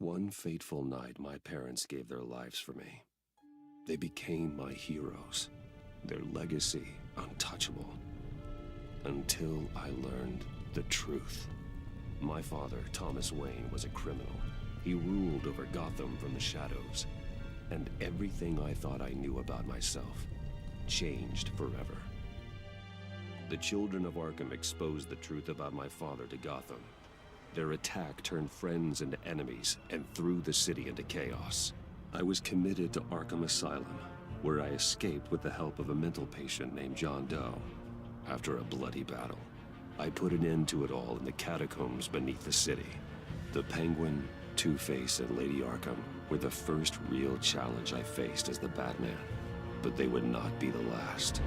one fateful night, my parents gave their lives for me. They became my heroes, their legacy untouchable. Until I learned the truth. My father, Thomas Wayne, was a criminal. He ruled over Gotham from the shadows. And everything I thought I knew about myself changed forever. The children of Arkham exposed the truth about my father to Gotham. Their attack turned friends into enemies and threw the city into chaos. I was committed to Arkham Asylum, where I escaped with the help of a mental patient named John Doe. After a bloody battle, I put an end to it all in the catacombs beneath the city. The Penguin, Two-Face, and Lady Arkham were the first real challenge I faced as the Batman, but they would not be the last.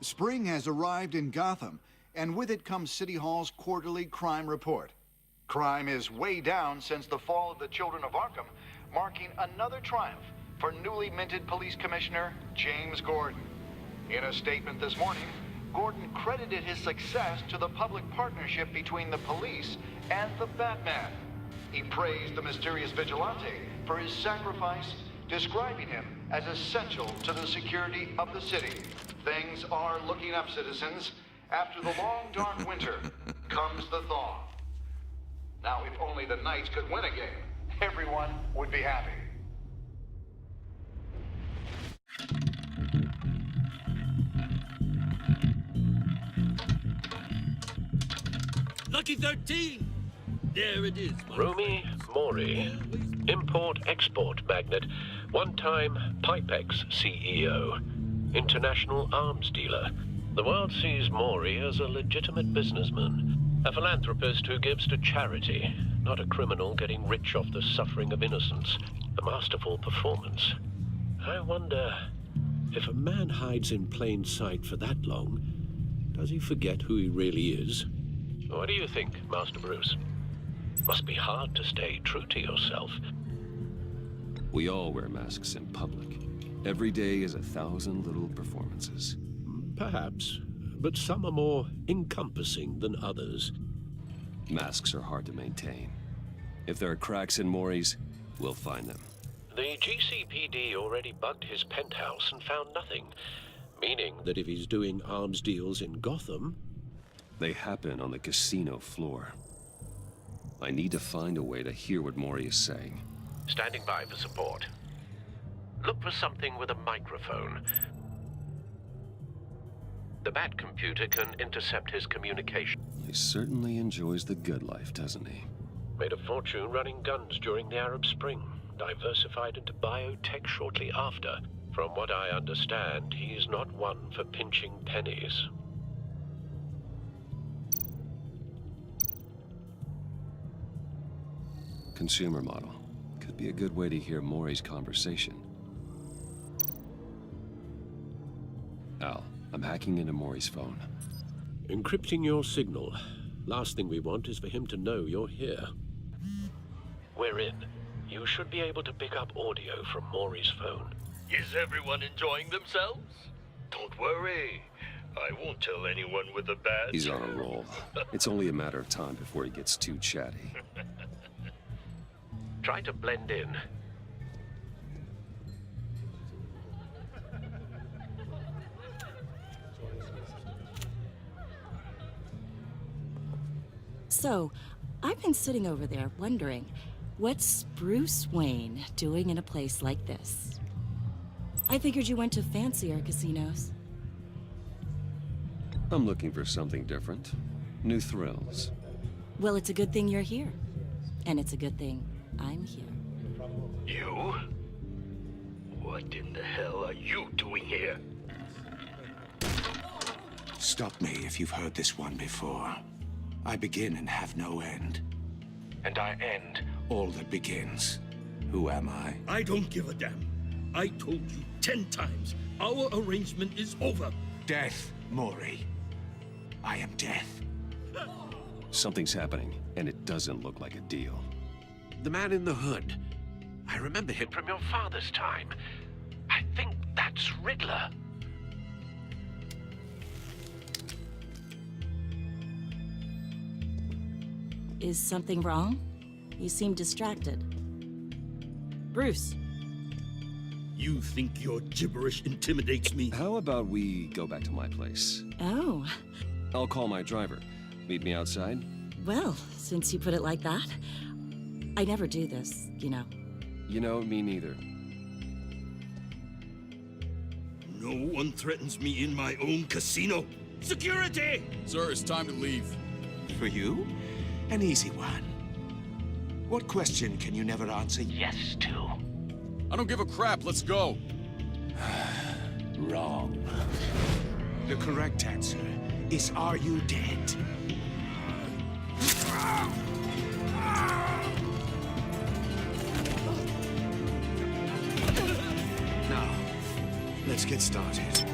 Spring has arrived in Gotham, and with it comes City Hall's quarterly crime report. Crime is way down since the fall of the Children of Arkham, marking another triumph for newly minted Police Commissioner James Gordon. In a statement this morning, Gordon credited his success to the public partnership between the police and the Batman. He praised the mysterious vigilante for his sacrifice, describing him as essential to the security of the city. Things are looking up, citizens. After the long, dark winter comes the thaw. Now, if only the Knights could win a game, everyone would be happy. Lucky 13! There it is, Rumi Mori, import-export magnate, one-time Pipex CEO, international arms dealer. The world sees Mori as a legitimate businessman, a philanthropist who gives to charity, not a criminal getting rich off the suffering of innocence. A masterful performance. I wonder, if a man hides in plain sight for that long, does he forget who he really is? What do you think, Master Bruce? Must be hard to stay true to yourself. We all wear masks in public. Every day is 1,000 little performances. Perhaps, but some are more encompassing than others. Masks are hard to maintain. If there are cracks in Mori's, we'll find them. The GCPD already bugged his penthouse and found nothing, meaning that if he's doing arms deals in Gotham... They happen on the casino floor. I need to find a way to hear what Mori is saying. Standing by for support. Look for something with a microphone. The Bat computer can intercept his communication. He certainly enjoys the good life, doesn't he? Made a fortune running guns during the Arab Spring. Diversified into biotech shortly after. From what I understand, he's not one for pinching pennies. Consumer model. Could be a good way to hear Mori's conversation. Al, I'm hacking into Mori's phone. Encrypting your signal. Last thing we want is for him to know you're here. We're in. You should be able to pick up audio from Mori's phone. Is everyone enjoying themselves? Don't worry. I won't tell anyone with a badge. He's on a roll. It's only a matter of time before he gets too chatty. Try to blend in. So, I've been sitting over there wondering, what's Bruce Wayne doing in a place like this? I figured you went to fancier casinos. I'm looking for something different. New thrills. Well, it's a good thing you're here. And it's a good thing I'm here. You? What in the hell are you doing here? Stop me if you've heard this one before. I begin and have no end. And I end all that begins. Who am I? I don't give a damn. I told you 10 times. Our arrangement is over. Death, Mori. I am death. Something's happening, and it doesn't look like a deal. The man in the hood. I remember him from your father's time. I think that's Riddler. Is something wrong? You seem distracted. Bruce. You think your gibberish intimidates me? How about we go back to my place? Oh. I'll call my driver. Meet me outside? Well, since you put it like that, I never do this, you know. You know, me neither. No one threatens me in my own casino. Security! Sir, it's time to leave. For you, an easy one. What question can you never answer yes to? I don't give a crap. Let's go. Wrong. The correct answer is, are you dead? Now, let's get started.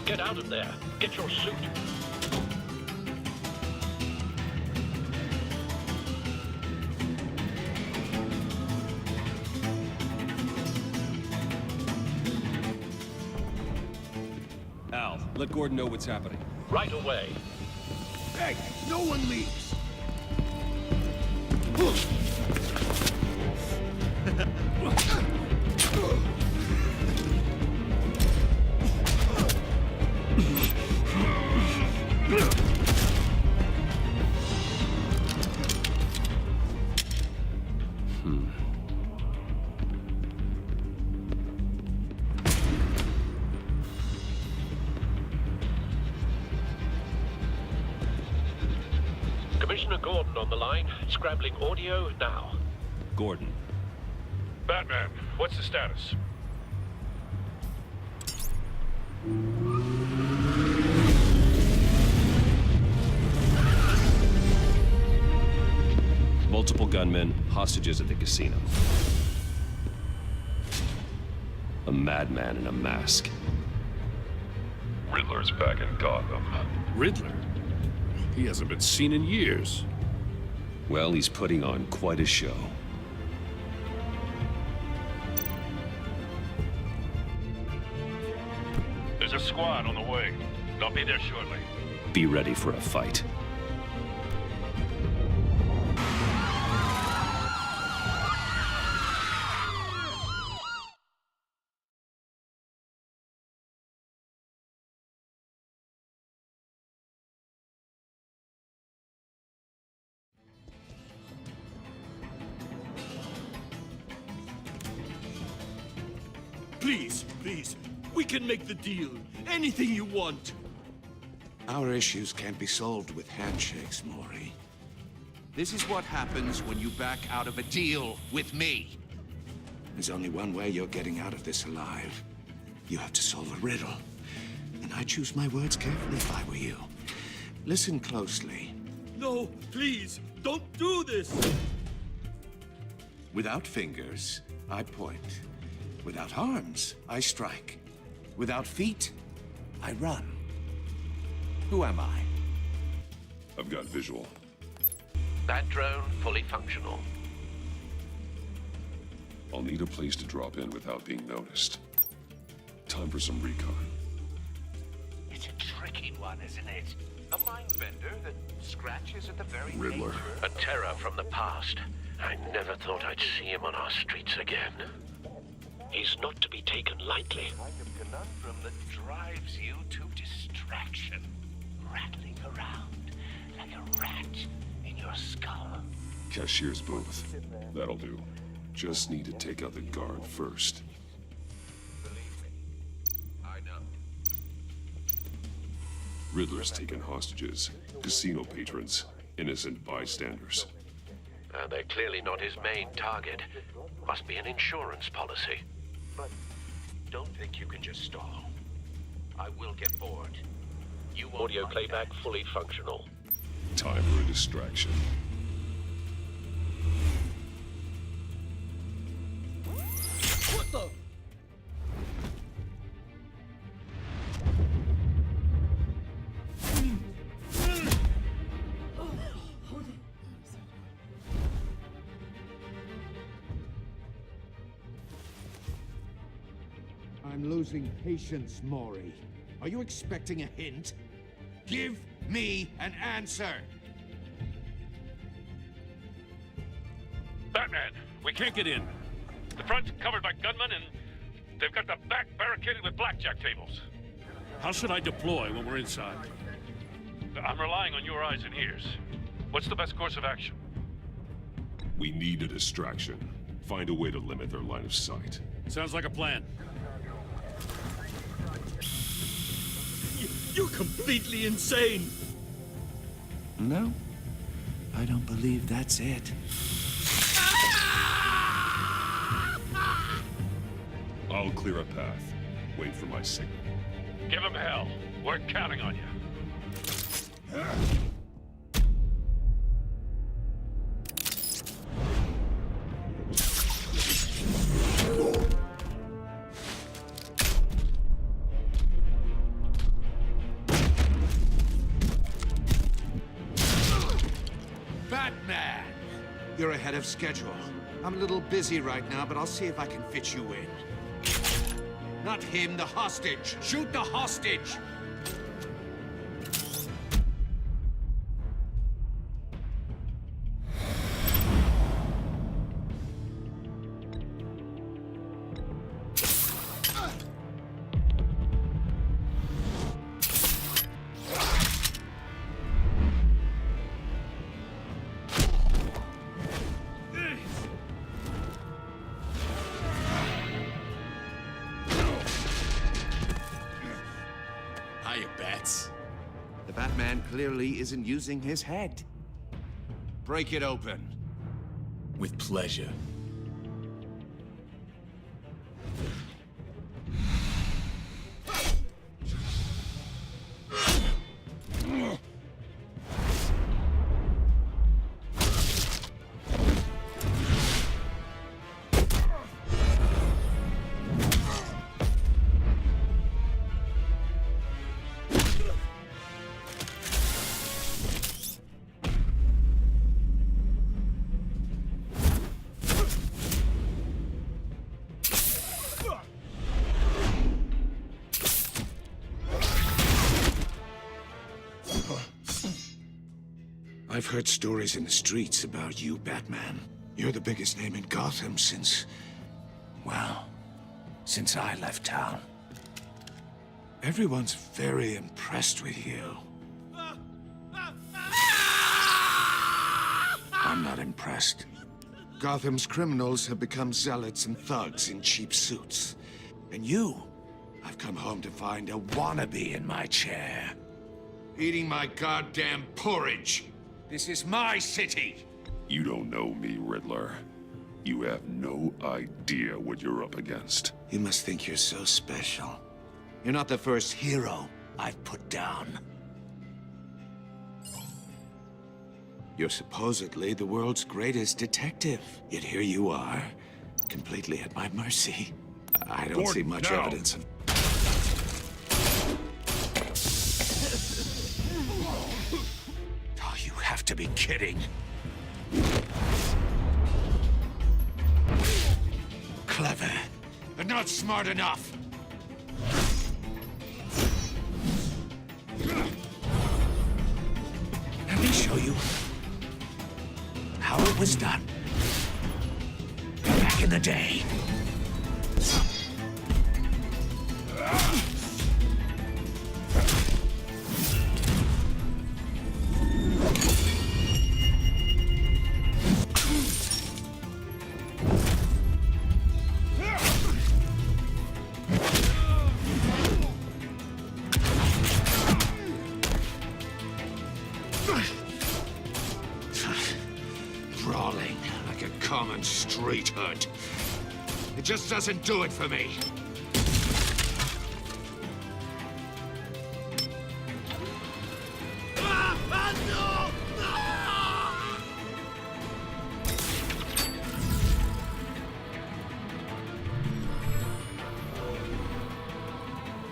Get out of there. Get your suit. Al, let Gordon know what's happening. Right away. Hey, no one leaves. Commissioner Gordon on the line. Scrambling audio now. Gordon. Batman, what's the status? Multiple gunmen, hostages at the casino. A madman in a mask. Riddler's back in Gotham. Riddler? He hasn't been seen in years. Well, he's putting on quite a show. There's a squad on the way. They'll be there shortly. Be ready for a fight. Please, please. We can make the deal. Anything you want. Our issues can't be solved with handshakes, Maury. This is what happens when you back out of a deal with me. There's only one way you're getting out of this alive. You have to solve a riddle. And I choose my words carefully if I were you. Listen closely. No, please, don't do this. Without fingers, I point. Without arms, I strike. Without feet, I run. Who am I? I've got visual. That drone fully functional. I'll need a place to drop in without being noticed. Time for some recon. It's a tricky one, isn't it? A mind bender that scratches at the very Riddler. nature. A terror from the past. I never thought I'd see him on our streets again. He's not to be taken lightly. Kind of conundrum that drives you to distraction. Rattling around like a rat in your skull. Cashier's booth. That'll do. Just need to take out the guard first. Believe me, I know. Riddler's taken hostages. Casino patrons. Innocent bystanders. They're clearly not his main target. Must be an insurance policy. But don't think you can just stall. I will get bored. You won't Audio mind playback that. fully functional. Time for a distraction. What the? I'm losing patience, Maury. Are you expecting a hint? Give me an answer! Batman, we can't get in. The front's covered by gunmen, and they've got the back barricaded with blackjack tables. How should I deploy when we're inside? I'm relying on your eyes and ears. What's the best course of action? We need a distraction. Find a way to limit their line of sight. Sounds like a plan. You're completely insane! No, I don't believe that's it. I'll clear a path. Wait for my signal. Give him hell. We're counting on you. Batman! You're ahead of schedule. I'm a little busy right now, but I'll see if I can fit you in. Not him, the hostage! Shoot the hostage! Hiya, Bats. The Batman clearly isn't using his head. Break it open. With pleasure. I've heard stories in the streets about you, Batman. You're the biggest name in Gotham since... well, since I left town. Everyone's very impressed with you. I'm not impressed. Gotham's criminals have become zealots and thugs in cheap suits. And you, I've come home to find a wannabe in my chair. Eating my goddamn porridge. This is my city! You don't know me, Riddler. You have no idea what you're up against. You must think you're so special. You're not the first hero I've put down. You're supposedly the world's greatest detective. Yet here you are, completely at my mercy. I don't see much evidence of... Oh, you have to be kidding. Clever, but not smart enough. Let me show you how it was done back in the day. Brawling like a common street hood. It just doesn't do it for me.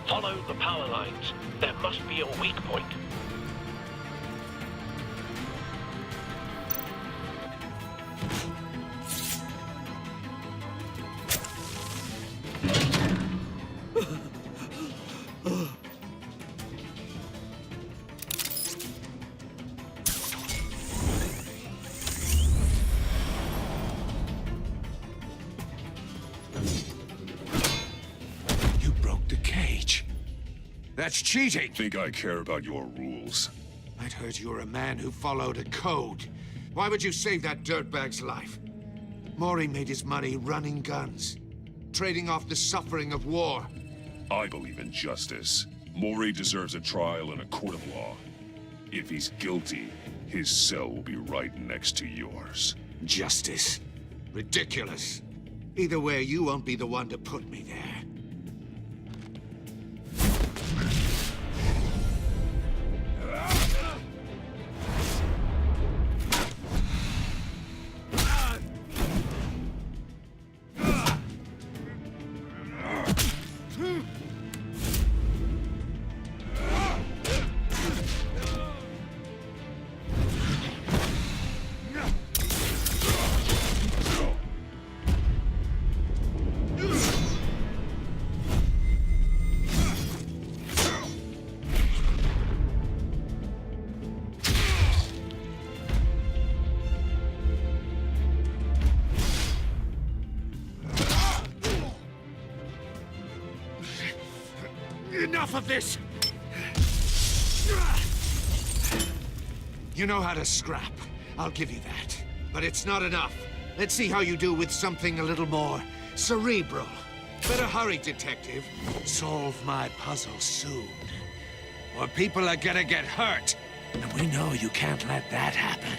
Follow the power lines. There must be a weak point. That's cheating! Think I care about your rules? I'd heard you were a man who followed a code. Why would you save that dirtbag's life? Maury made his money running guns, trading off the suffering of war. I believe in justice. Maury deserves a trial in a court of law. If he's guilty, his cell will be right next to yours. Justice? Ridiculous. Either way, you won't be the one to put me there. Enough of this! You know how to scrap. I'll give you that. But it's not enough. Let's see how you do with something a little more cerebral. Better hurry, detective. Solve my puzzle soon. Or people are gonna get hurt. And we know you can't let that happen.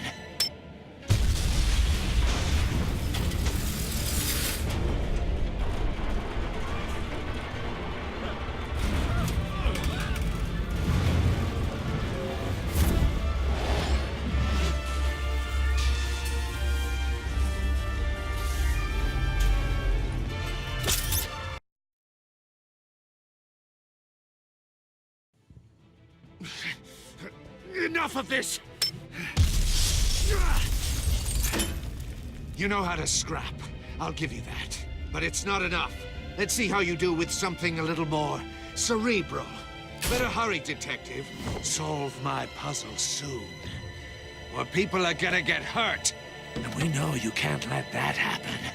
Enough of this! You know how to scrap. I'll give you that. But it's not enough. Let's see how you do with something a little more cerebral. Better hurry, detective. Solve my puzzle soon. Or people are gonna get hurt. And we know you can't let that happen.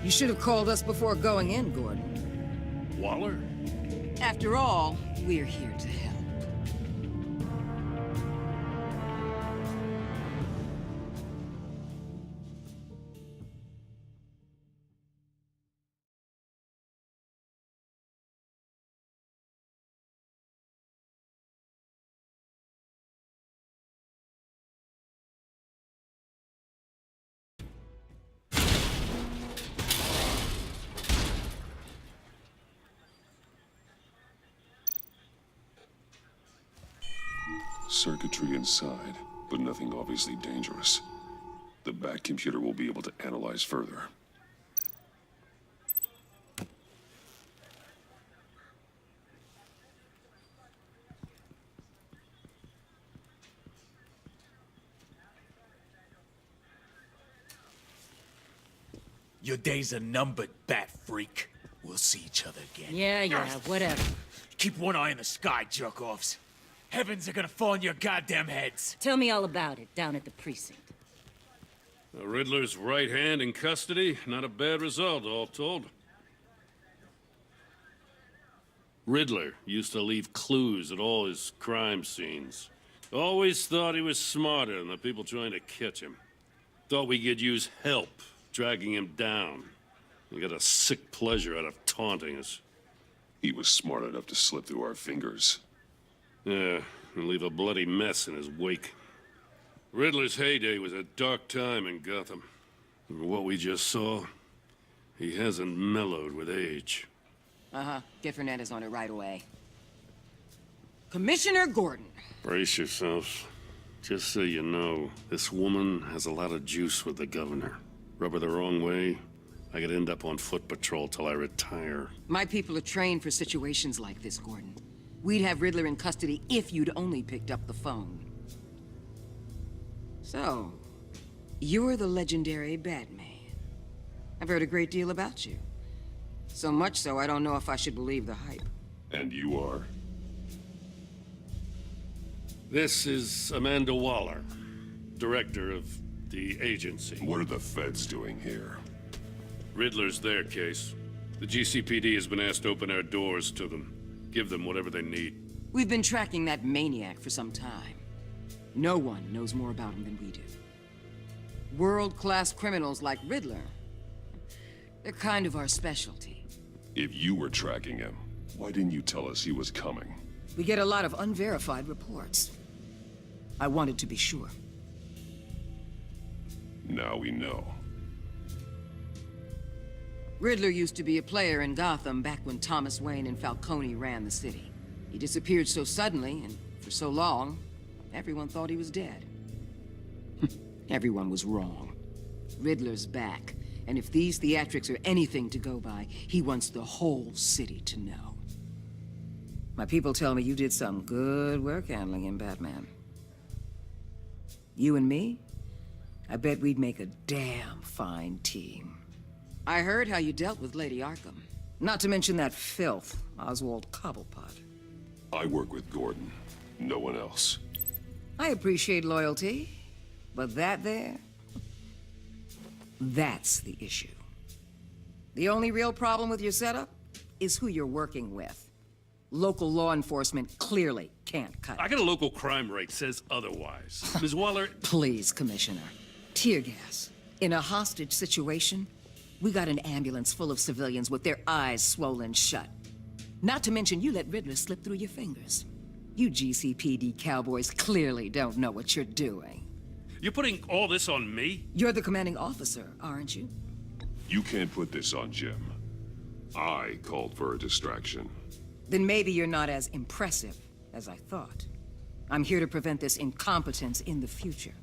You should have called us before going in, Gordon. Waller? After all, we're here to help. Circuitry inside, but nothing obviously dangerous. The back computer will be able to analyze further. Your days are numbered, bat freak. We'll see each other again. Yeah, whatever. Keep one eye in the sky, jerk-offs. Heavens are gonna fall on your goddamn heads. Tell me all about it down at the precinct. The Riddler's right hand in custody. Not a bad result, all told. Riddler used to leave clues at all his crime scenes. Always thought he was smarter than the people trying to catch him. Thought we could use help, dragging him down. He got a sick pleasure out of taunting us. He was smart enough to slip through our fingers. Yeah, and leave a bloody mess in his wake. Riddler's heyday was a dark time in Gotham. And what we just saw, he hasn't mellowed with age. Uh-huh. Get Fernandez on it right away. Commissioner Gordon. Brace yourselves. Just so you know, this woman has a lot of juice with the governor. Rub her the wrong way, I could end up on foot patrol till I retire. My people are trained for situations like this, Gordon. We'd have Riddler in custody if you'd only picked up the phone. So, you're the legendary Batman. I've heard a great deal about you. So much so, I don't know if I should believe the hype. And you are? This is Amanda Waller, director of the agency. What are the feds doing here? Riddler's their case. The GCPD has been asked to open our doors to them. Give them whatever they need. We've been tracking that maniac for some time. No one knows more about him than we do. World-class criminals like Riddler. They're kind of our specialty. If you were tracking him, why didn't you tell us he was coming? We get a lot of unverified reports. I wanted to be sure. Now we know. Riddler used to be a player in Gotham back when Thomas Wayne and Falcone ran the city. He disappeared so suddenly and for so long, everyone thought he was dead. Everyone was wrong. Riddler's back, and if these theatrics are anything to go by, he wants the whole city to know. My people tell me you did some good work handling him, Batman. You and me? I bet we'd make a damn fine team. I heard how you dealt with Lady Arkham. Not to mention that filth, Oswald Cobblepot. I work with Gordon. No one else. I appreciate loyalty, but that there... that's the issue. The only real problem with your setup is who you're working with. Local law enforcement clearly can't cut it. I got a local crime rate says otherwise. Ms. Waller... Please, Commissioner. Tear gas. In a hostage situation, we got an ambulance full of civilians with their eyes swollen shut. Not to mention you let Riddler slip through your fingers. You GCPD cowboys clearly don't know what you're doing. You're putting all this on me? You're the commanding officer, aren't you? You can't put this on Jim. I called for a distraction. Then maybe you're not as impressive as I thought. I'm here to prevent this incompetence in the future.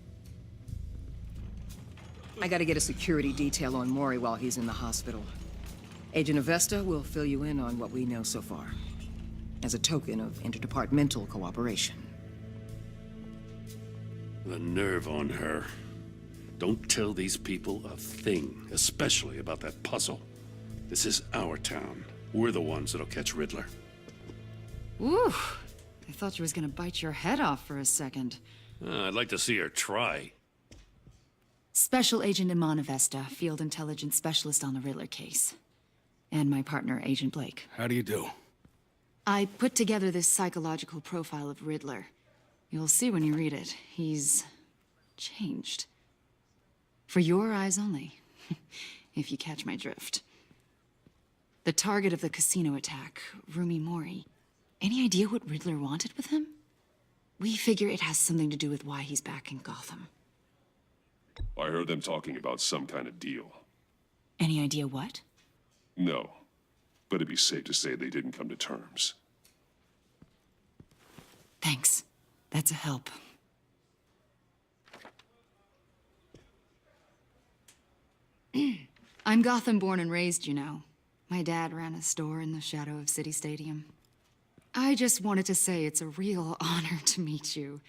I gotta get a security detail on Maury while he's in the hospital. Agent Avesta will fill you in on what we know so far, as a token of interdepartmental cooperation. The nerve on her. Don't tell these people a thing, especially about that puzzle. This is our town. We're the ones that'll catch Riddler. Ooh, I thought you was gonna bite your head off for a second. I'd like to see her try. Special Agent Iman Avesta, Field Intelligence Specialist on the Riddler case. And my partner, Agent Blake. How do you do? I put together this psychological profile of Riddler. You'll see when you read it. He's changed. For your eyes only, if you catch my drift. The target of the casino attack, Rumi Mori. Any idea what Riddler wanted with him? We figure it has something to do with why he's back in Gotham. I heard them talking about some kind of deal. Any idea what? No, but it'd be safe to say they didn't come to terms. Thanks. That's a help. I'm Gotham born and raised, you know. My dad ran a store in the shadow of City Stadium. I just wanted to say it's a real honor to meet you.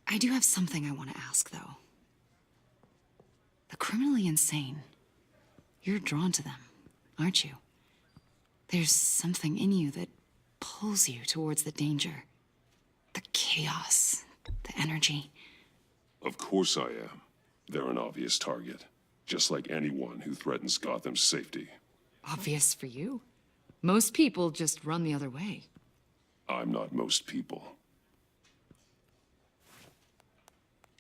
I do have something I want to ask, though. The criminally insane. You're drawn to them, aren't you? There's something in you that pulls you towards the danger. The chaos, the energy. Of course I am. They're an obvious target, just like anyone who threatens Gotham's safety. Obvious for you. Most people just run the other way. I'm not most people.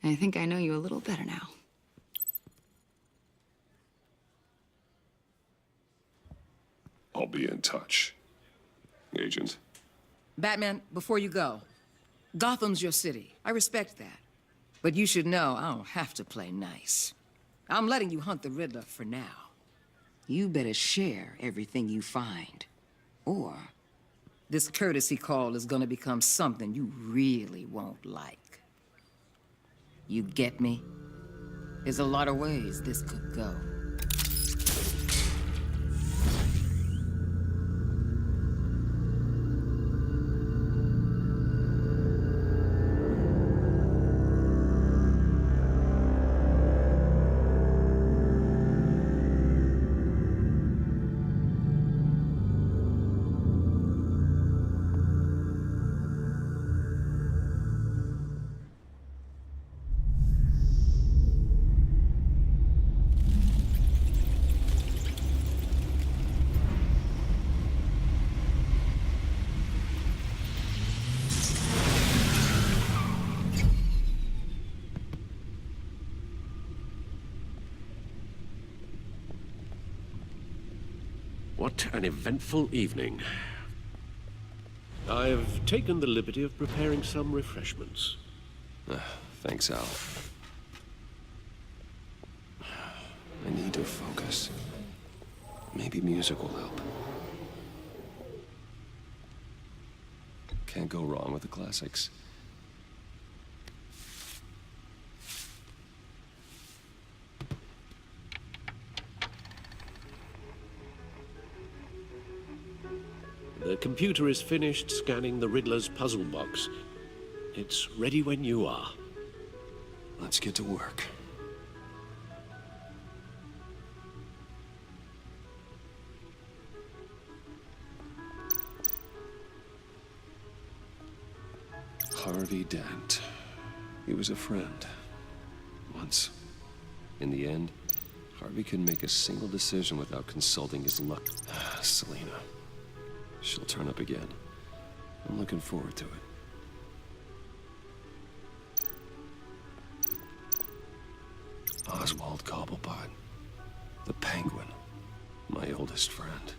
I think I know you a little better now. I'll be in touch. Agent. Batman, before you go, Gotham's your city. I respect that. But you should know I don't have to play nice. I'm letting you hunt the Riddler for now. You better share everything you find. Or this courtesy call is gonna become something you really won't like. You get me? There's a lot of ways this could go. What an eventful evening. I've taken the liberty of preparing some refreshments. Thanks, Al. I need to focus. Maybe music will help. Can't go wrong with the classics. The computer is finished scanning the Riddler's puzzle box. It's ready when you are. Let's get to work. Harvey Dent. He was a friend. Once. In the end, Harvey couldn't make a single decision without consulting his luck. Selena. She'll turn up again. I'm looking forward to it. Oswald Cobblepot. The Penguin. My oldest friend.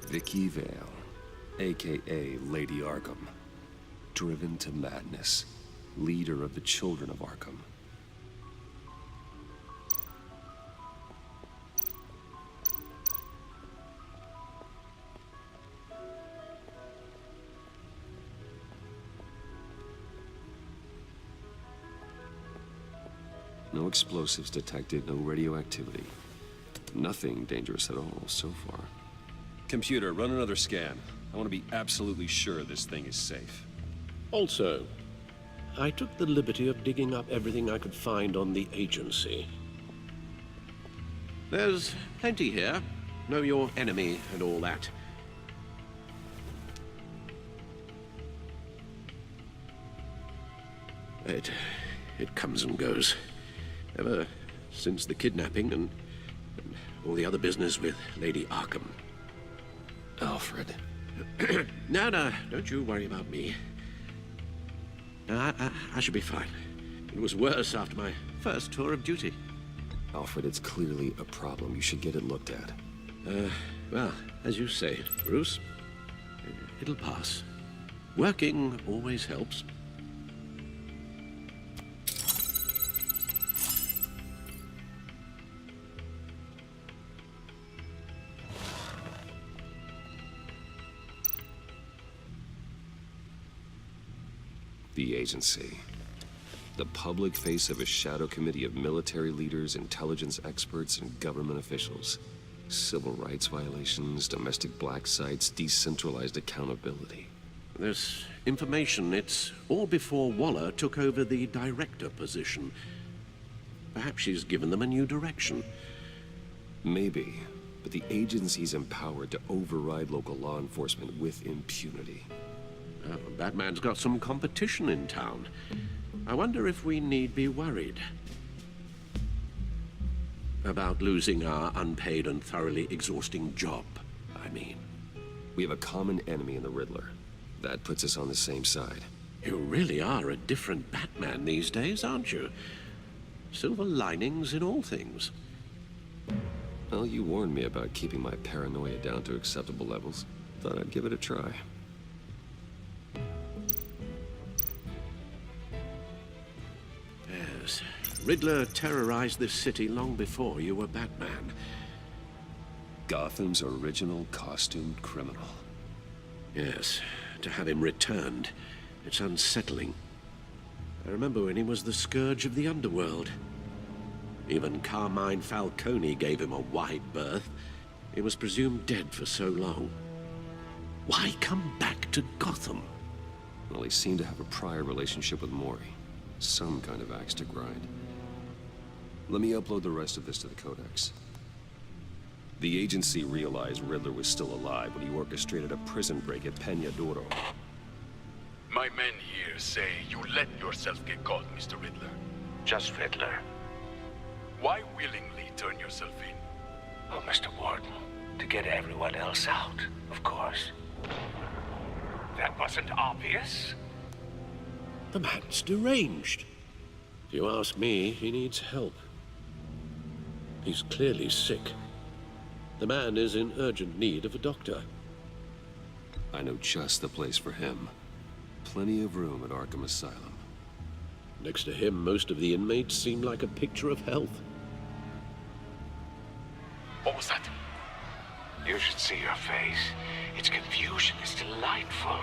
Vicky Vale, a.k.a. Lady Arkham. Driven to madness. Leader of the Children of Arkham. No explosives detected, no radioactivity. Nothing dangerous at all so far. Computer, run another scan. I want to be absolutely sure this thing is safe. Also, I took the liberty of digging up everything I could find on the agency. There's plenty here. Know your enemy and all that. It comes and goes. Ever since the kidnapping and all the other business with Lady Arkham. Alfred. No, don't you worry about me. No, I should be fine. It was worse after my first tour of duty. Alfred, it's clearly a problem. You should get it looked at. Well, as you say, Bruce, it'll pass. Working always helps. The agency. The public face of a shadow committee of military leaders, intelligence experts, and government officials. Civil rights violations, domestic black sites, decentralized accountability. This information, it's all before Waller took over the director position. Perhaps she's given them a new direction. Maybe, but the agency's empowered to override local law enforcement with impunity. Batman's got some competition in town. I wonder if we need be worried about losing our unpaid and thoroughly exhausting job, I mean. We have a common enemy in the Riddler. That puts us on the same side. You really are a different Batman these days, aren't you? Silver linings in all things. Well, you warned me about keeping my paranoia down to acceptable levels. Thought I'd give it a try. Yes, Riddler terrorized this city long before you were Batman. Gotham's original costumed criminal. Yes, to have him returned, it's unsettling. I remember when he was the scourge of the underworld. Even Carmine Falcone gave him a wide berth. He was presumed dead for so long. Why come back to Gotham? Well, he seemed to have a prior relationship with Mori. Some kind of axe to grind. Let me upload the rest of this to the Codex. The agency realized Riddler was still alive when he orchestrated a prison break at Peña Duro. My men here say you let yourself get caught, Mr. Riddler. Just Riddler. Why willingly turn yourself in? Oh, Mr. Warden, to get everyone else out, of course. That wasn't obvious. The man's deranged. If you ask me, he needs help. He's clearly sick. The man is in urgent need of a doctor. I know just the place for him. Plenty of room at Arkham Asylum. Next to him, most of the inmates seem like a picture of health. What was that? You should see your face. Its confusion is delightful.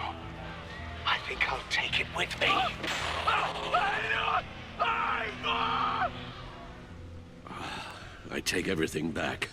I think I'll take it with me. I take everything back.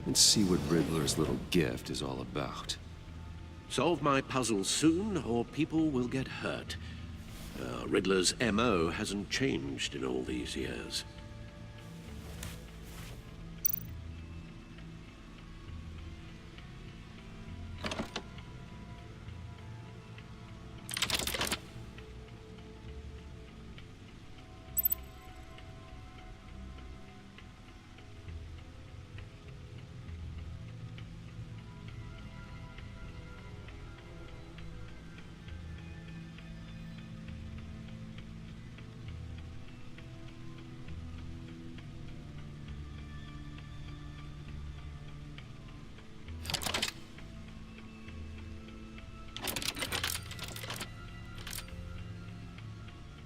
And see what Riddler's little gift is all about. Solve my puzzle soon, or people will get hurt. Riddler's MO hasn't changed in all these years.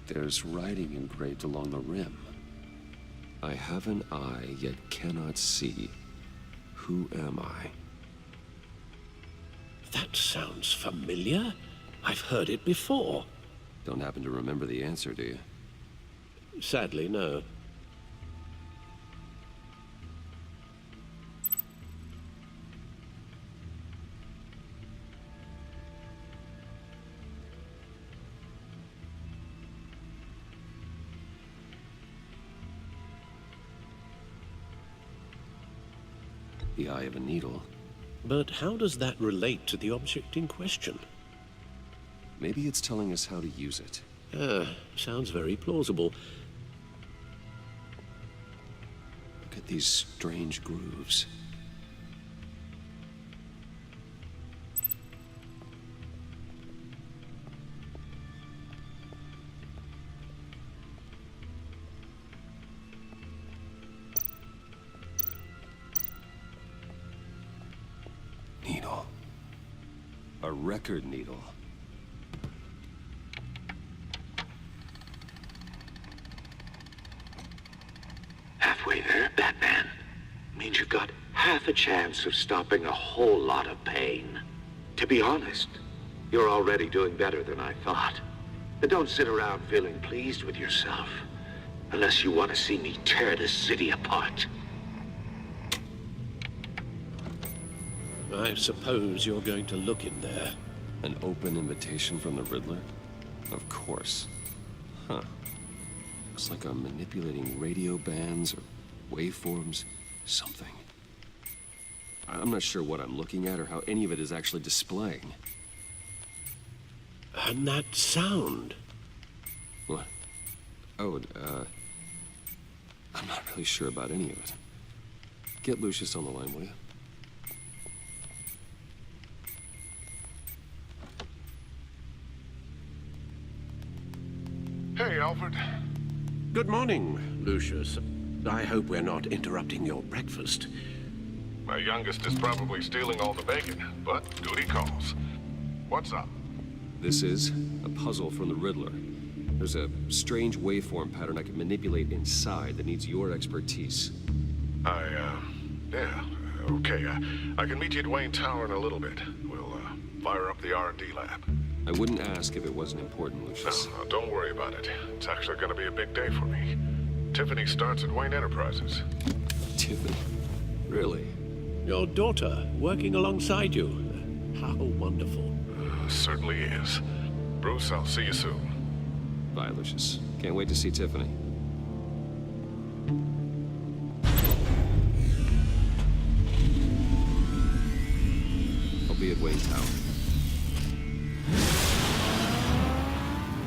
There's writing engraved along the rim. I have an eye, yet cannot see. Who am I? That sounds familiar. I've heard it before. Don't happen to remember the answer, do you? Sadly, no. The eye of a needle. But how does that relate to the object in question? Maybe it's telling us how to use it. Sounds very plausible. Look at these strange grooves. Needle. A record needle. Halfway there, Batman. Means you've got half a chance of stopping a whole lot of pain. To be honest, you're already doing better than I thought. But don't sit around feeling pleased with yourself. Unless you want to see me tear this city apart. I suppose you're going to look in there. An open invitation from the Riddler? Of course. Huh. Looks like I'm manipulating radio bands or waveforms, something. I'm not sure what I'm looking at or how any of it is actually displaying. And that sound? What? Oh, I'm not really sure about any of it. Get Lucius on the line, will you? Hey, Alfred. Good morning, Lucius. I hope we're not interrupting your breakfast. My youngest is probably stealing all the bacon, but duty calls. What's up? This is a puzzle from the Riddler. There's a strange waveform pattern I can manipulate inside that needs your expertise. Yeah, okay. I can meet you at Wayne Tower in a little bit. We'll, fire up the R&D lab. I wouldn't ask if it wasn't important, Lucius. No, don't worry about it. It's actually gonna be a big day for me. Tiffany starts at Wayne Enterprises. Tiffany? Really? Your daughter working alongside you. How wonderful. Certainly is. Bruce, I'll see you soon. Bye, Lucius. Can't wait to see Tiffany. I'll be at Wayne Tower.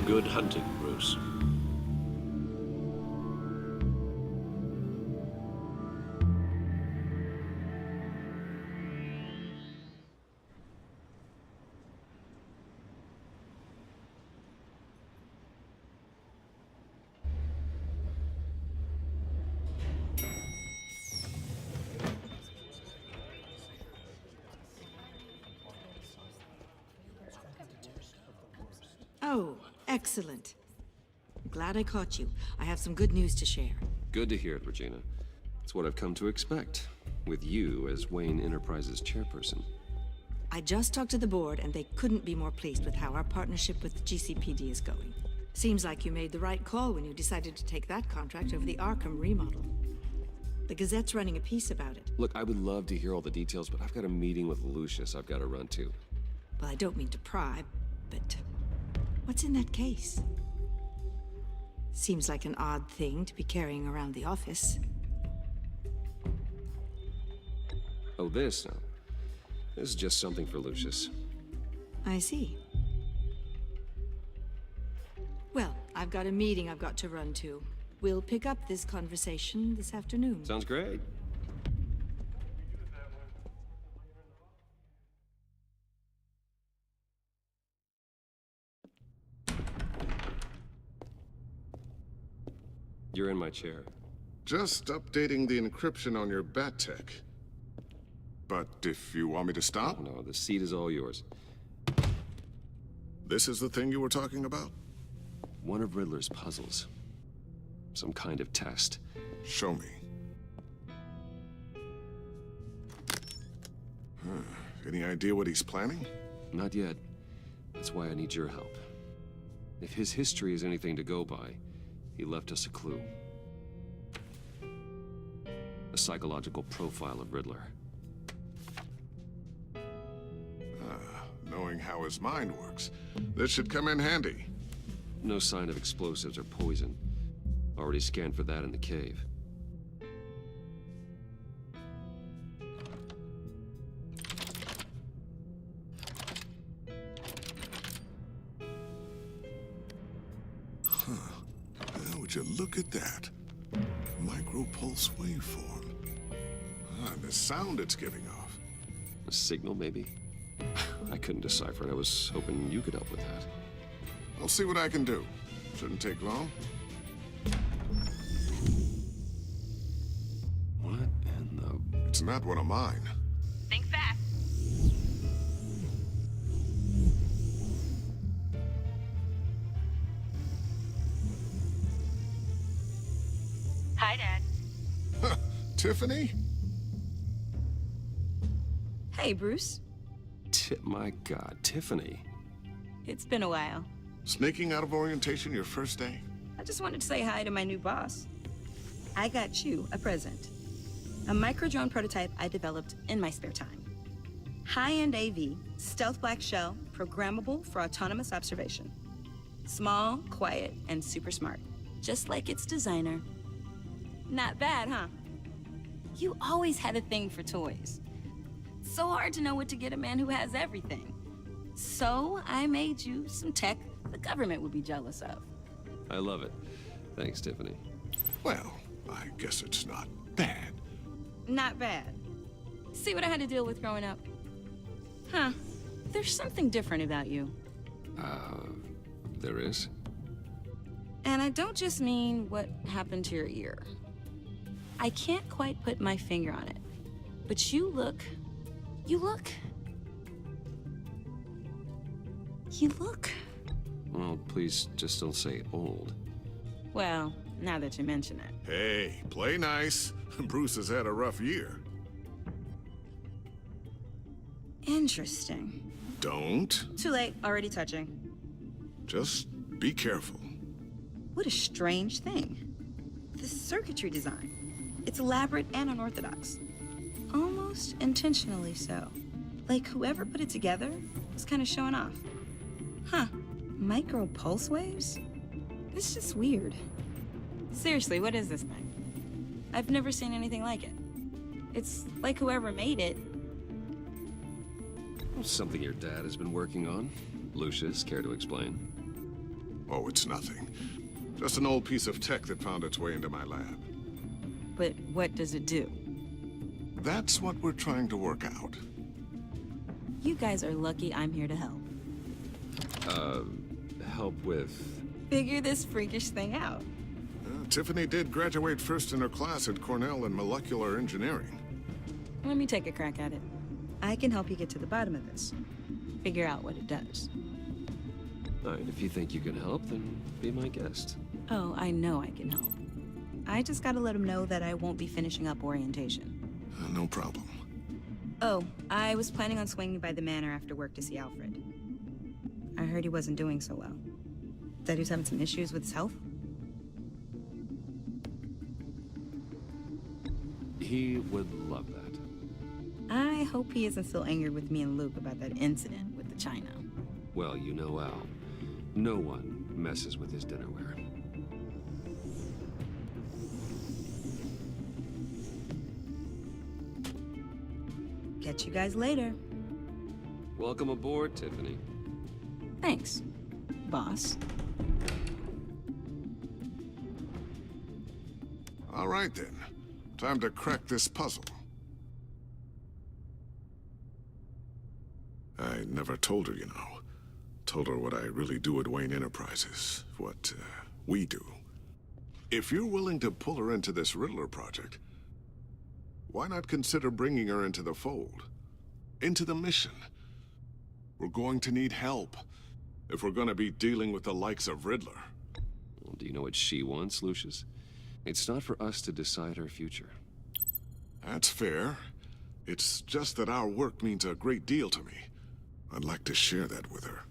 Good hunting, Bruce. Oh, excellent. Glad I caught you. I have some good news to share. Good to hear it, Regina. It's what I've come to expect, with you as Wayne Enterprises chairperson. I just talked to the board, and they couldn't be more pleased with how our partnership with GCPD is going. Seems like you made the right call when you decided to take that contract over the Arkham remodel. The Gazette's running a piece about it. Look, I would love to hear all the details, but I've got a meeting with Lucius I've got to run to. Well, I don't mean to pry, but what's in that case? Seems like an odd thing to be carrying around the office. Oh, this? No. This is just something for Lucius. I see. Well, I've got a meeting I've got to run to. We'll pick up this conversation this afternoon. Sounds great. You're in my chair. Just updating the encryption on your bat tech. But if you want me to stop? No, the seat is all yours. This is the thing you were talking about? One of Riddler's puzzles. Some kind of test. Show me. Any idea what he's planning? Not yet. That's why I need your help. If his history is anything to go by, he left us a clue. A psychological profile of Riddler. Knowing how his mind works, this should come in handy. No sign of explosives or poison. Already scanned for that in the cave. Would you look at that? Micropulse waveform. The sound it's giving off. A signal, maybe? I couldn't decipher it. I was hoping you could help with that. I'll see what I can do. Shouldn't take long. What in the... It's not one of mine. Think fast. Hi, Dad. Tiffany? Hey, Bruce. My God, Tiffany. It's been a while. Sneaking out of orientation your first day? I just wanted to say hi to my new boss. I got you a present. A micro-drone prototype I developed in my spare time. High-end AV, stealth black shell, programmable for autonomous observation. Small, quiet, and super smart. Just like its designer. Not bad, huh? You always had a thing for toys. So hard to know what to get a man who has everything. So I made you some tech the government would be jealous of. I love it. Thanks, Tiffany. Well, I guess it's not bad. Not bad. See what I had to deal with growing up? Huh. There's something different about you. There is? And I don't just mean what happened to your ear. I can't quite put my finger on it. But you look... Well, please just don't say old. Well, now that you mention it. Hey, play nice. Bruce has had a rough year. Interesting. Don't. Too late, already touching. Just be careful. What a strange thing. The circuitry design. It's elaborate and unorthodox. Almost intentionally so. Like whoever put it together was kind of showing off. Huh. Micro pulse waves? It's just weird. Seriously, what is this thing? I've never seen anything like it. It's like whoever made it. Something your dad has been working on. Lucius, care to explain? Oh, it's nothing. Just an old piece of tech that found its way into my lab. But what does it do? That's what we're trying to work out. You guys are lucky I'm here to help. Help with... Figure this freakish thing out. Tiffany did graduate first in her class at Cornell in molecular engineering. Let me take a crack at it. I can help you get to the bottom of this. Figure out what it does. All right, if you think you can help, then be my guest. Oh, I know I can help. I just gotta let him know that I won't be finishing up orientation. No problem. Oh, I was planning on swinging by the manor after work to see Alfred. I heard he wasn't doing so well. That he was having some issues with his health? He would love that. I hope he isn't still angry with me and Luke about that incident with the china. Well, you know Al. No one messes with his dinnerware. Catch you guys later. Welcome aboard, Tiffany. Thanks, boss. All right, then. Time to crack this puzzle. I never told her, you know. Told her what I really do at Wayne Enterprises. What, we do. If you're willing to pull her into this Riddler project, why not consider bringing her into the fold? Into the mission? We're going to need help if we're going to be dealing with the likes of Riddler. Well, do you know what she wants, Lucius? It's not for us to decide her future. That's fair. It's just that our work means a great deal to me. I'd like to share that with her.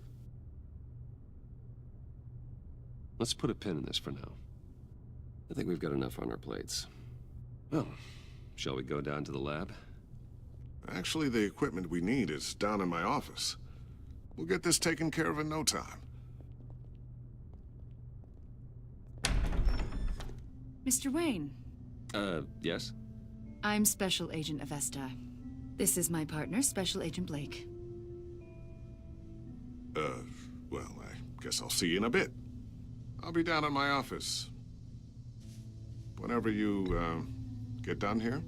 Let's put a pin in this for now. I think we've got enough on our plates. Well, shall we go down to the lab? Actually, the equipment we need is down in my office. We'll get this taken care of in no time. Mr. Wayne. Yes? I'm Special Agent Avesta. This is my partner, Special Agent Blake. Well, I guess I'll see you in a bit. I'll be down in my office. Whenever you, get done here.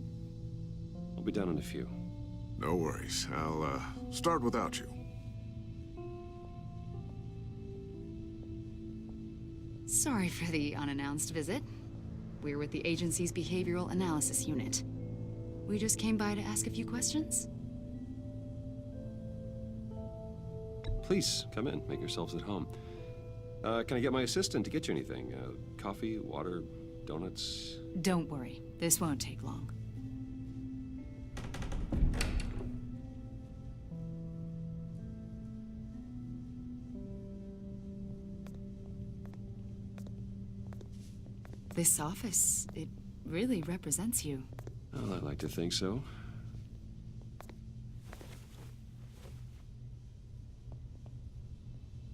I'll be down in a few. No worries. I'll, start without you. Sorry for the unannounced visit. We're with the agency's behavioral analysis unit. We just came by to ask a few questions. Please, come in. Make yourselves at home. Can I get my assistant to get you anything? Coffee, water, donuts? Don't worry. This won't take long. This office, it really represents you. Well, I'd like to think so.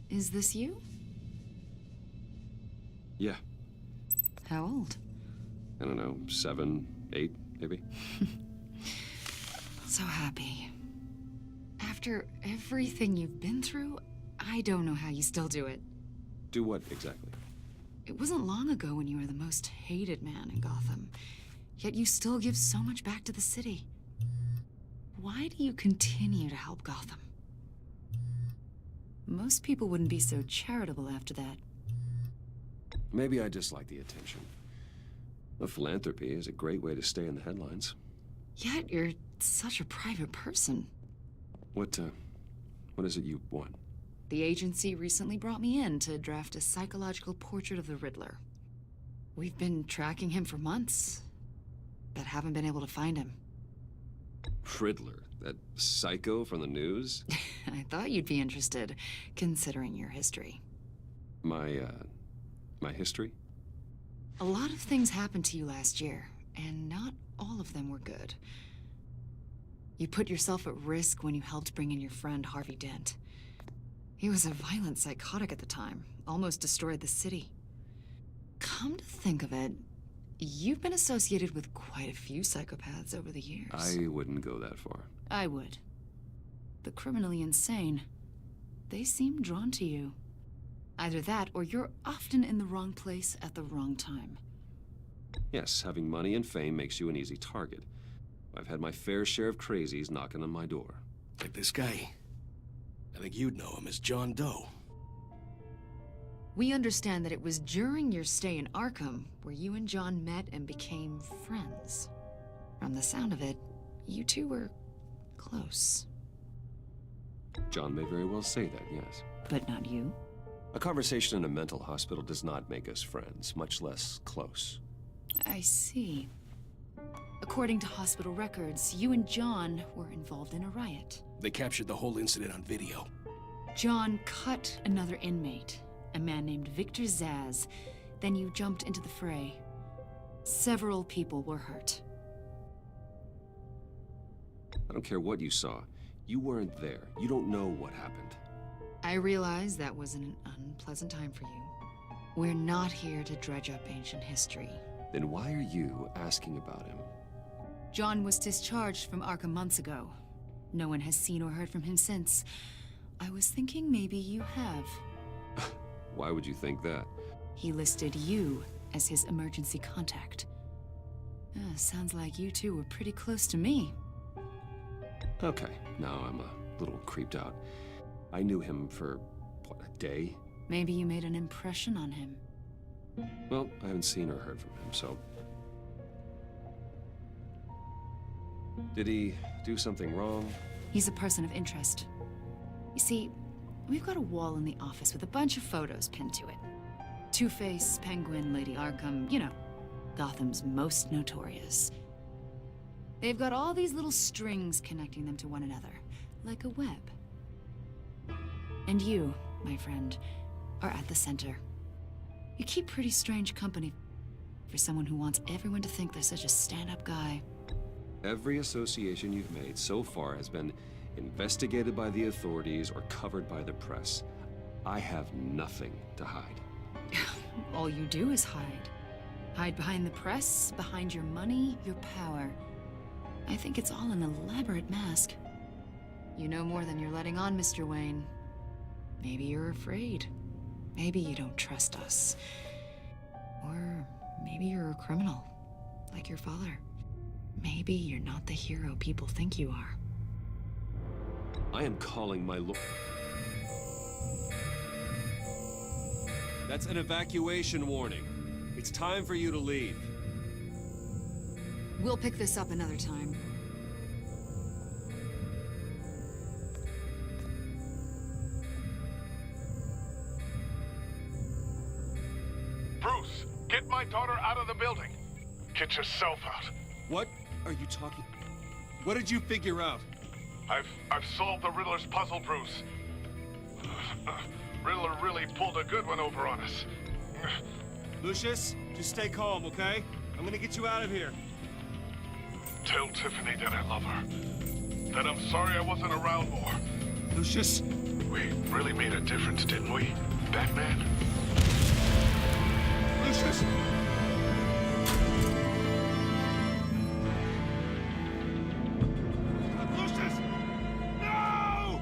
Is this you? Yeah. How old? I don't know, 7, 8, maybe? So happy. After everything you've been through, I don't know how you still do it. Do what, exactly? It wasn't long ago when you were the most hated man in Gotham, yet you still give so much back to the city. Why do you continue to help Gotham? Most people wouldn't be so charitable after that. Maybe I just like the attention. Well, philanthropy is a great way to stay in the headlines. Yet you're such a private person. What is it you want? The agency recently brought me in to draft a psychological portrait of the Riddler. We've been tracking him for months, but haven't been able to find him. Riddler? That psycho from the news? I thought you'd be interested, considering your history. My history? A lot of things happened to you last year, and not all of them were good. You put yourself at risk when you helped bring in your friend Harvey Dent. He was a violent psychotic at the time, almost destroyed the city. Come to think of it, you've been associated with quite a few psychopaths over the years. I wouldn't go that far. I would. The criminally insane. They seem drawn to you. Either that, or you're often in the wrong place at the wrong time. Yes, having money and fame makes you an easy target. I've had my fair share of crazies knocking on my door. Like this guy. I think you'd know him as John Doe. We understand that it was during your stay in Arkham where you and John met and became friends. From the sound of it, you two were close. John may very well say that, yes. But not you? A conversation in a mental hospital does not make us friends, much less close. I see. According to hospital records, you and John were involved in a riot. They captured the whole incident on video. John cut another inmate, a man named Victor Zaz. Then you jumped into the fray. Several people were hurt. I don't care what you saw. You weren't there. You don't know what happened. I realize that was an unpleasant time for you. We're not here to dredge up ancient history. Then why are you asking about him? John was discharged from Arkham months ago. No one has seen or heard from him since. I was thinking maybe you have. Why would you think that? He listed you as his emergency contact. Sounds like you two were pretty close to me. Okay, now I'm a little creeped out. I knew him for, what, a day? Maybe you made an impression on him. Well, I haven't seen or heard from him, so... Did he do something wrong? He's a person of interest. You see, we've got a wall in the office with a bunch of photos pinned to it. Two-Face, Penguin, Lady Arkham, you know, Gotham's most notorious. They've got all these little strings connecting them to one another, like a web. And you, my friend, are at the center. You keep pretty strange company for someone who wants everyone to think they're such a stand-up guy. Every association you've made so far has been investigated by the authorities or covered by the press. I have nothing to hide. All you do is hide. Hide behind the press, behind your money, your power. I think it's all an elaborate mask. You know more than you're letting on, Mr. Wayne. Maybe you're afraid. Maybe you don't trust us. Or maybe you're a criminal, like your father. Maybe you're not the hero people think you are. I am calling my lord. That's an evacuation warning. It's time for you to leave. We'll pick this up another time. Bruce, get my daughter out of the building. Get yourself out. What are you talking? What did you figure out? I've solved the Riddler's puzzle, Bruce. Riddler really pulled a good one over on us. Lucius, just stay calm, okay? I'm gonna get you out of here. Tell Tiffany that I love her. That I'm sorry I wasn't around more. Lucius? We really made a difference, didn't we, Batman? Lucius! Lucius! No!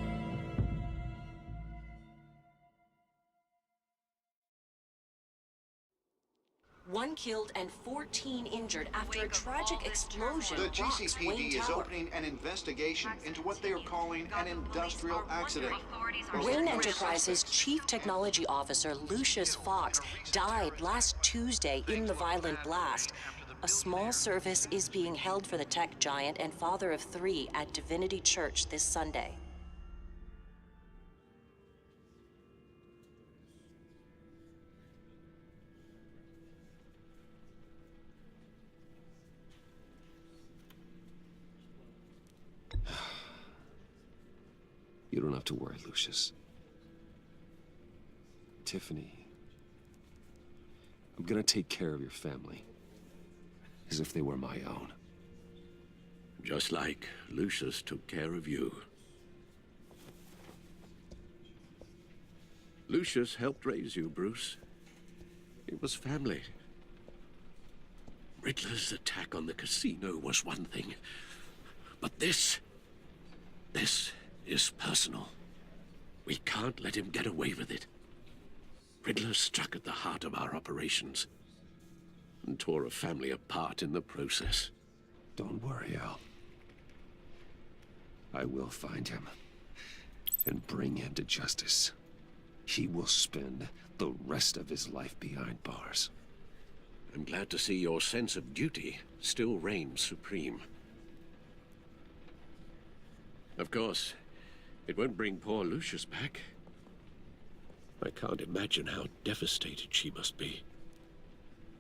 One killed and 14 injured after a tragic explosion. The rocks Wayne GCPD is Tower. opening an investigation into what they are calling an industrial accident. Wayne Enterprises' Chief Technology Officer Lucius Fox died last Tuesday in the violent blast. A small service is being held for the tech giant and father of 3 at Divinity Church this Sunday. You don't have to worry, Lucius. Tiffany, I'm gonna take care of your family. As if they were my own. Just like Lucius took care of you. Lucius helped raise you, Bruce. It was family. Riddler's attack on the casino was one thing. But this is personal. We can't let him get away with it. Riddler struck at the heart of our operations and tore a family apart in the process. Don't worry, Al. I will find him and bring him to justice. He will spend the rest of his life behind bars. I'm glad to see your sense of duty still reigns supreme. Of course, it won't bring poor Lucius back. I can't imagine how devastated she must be.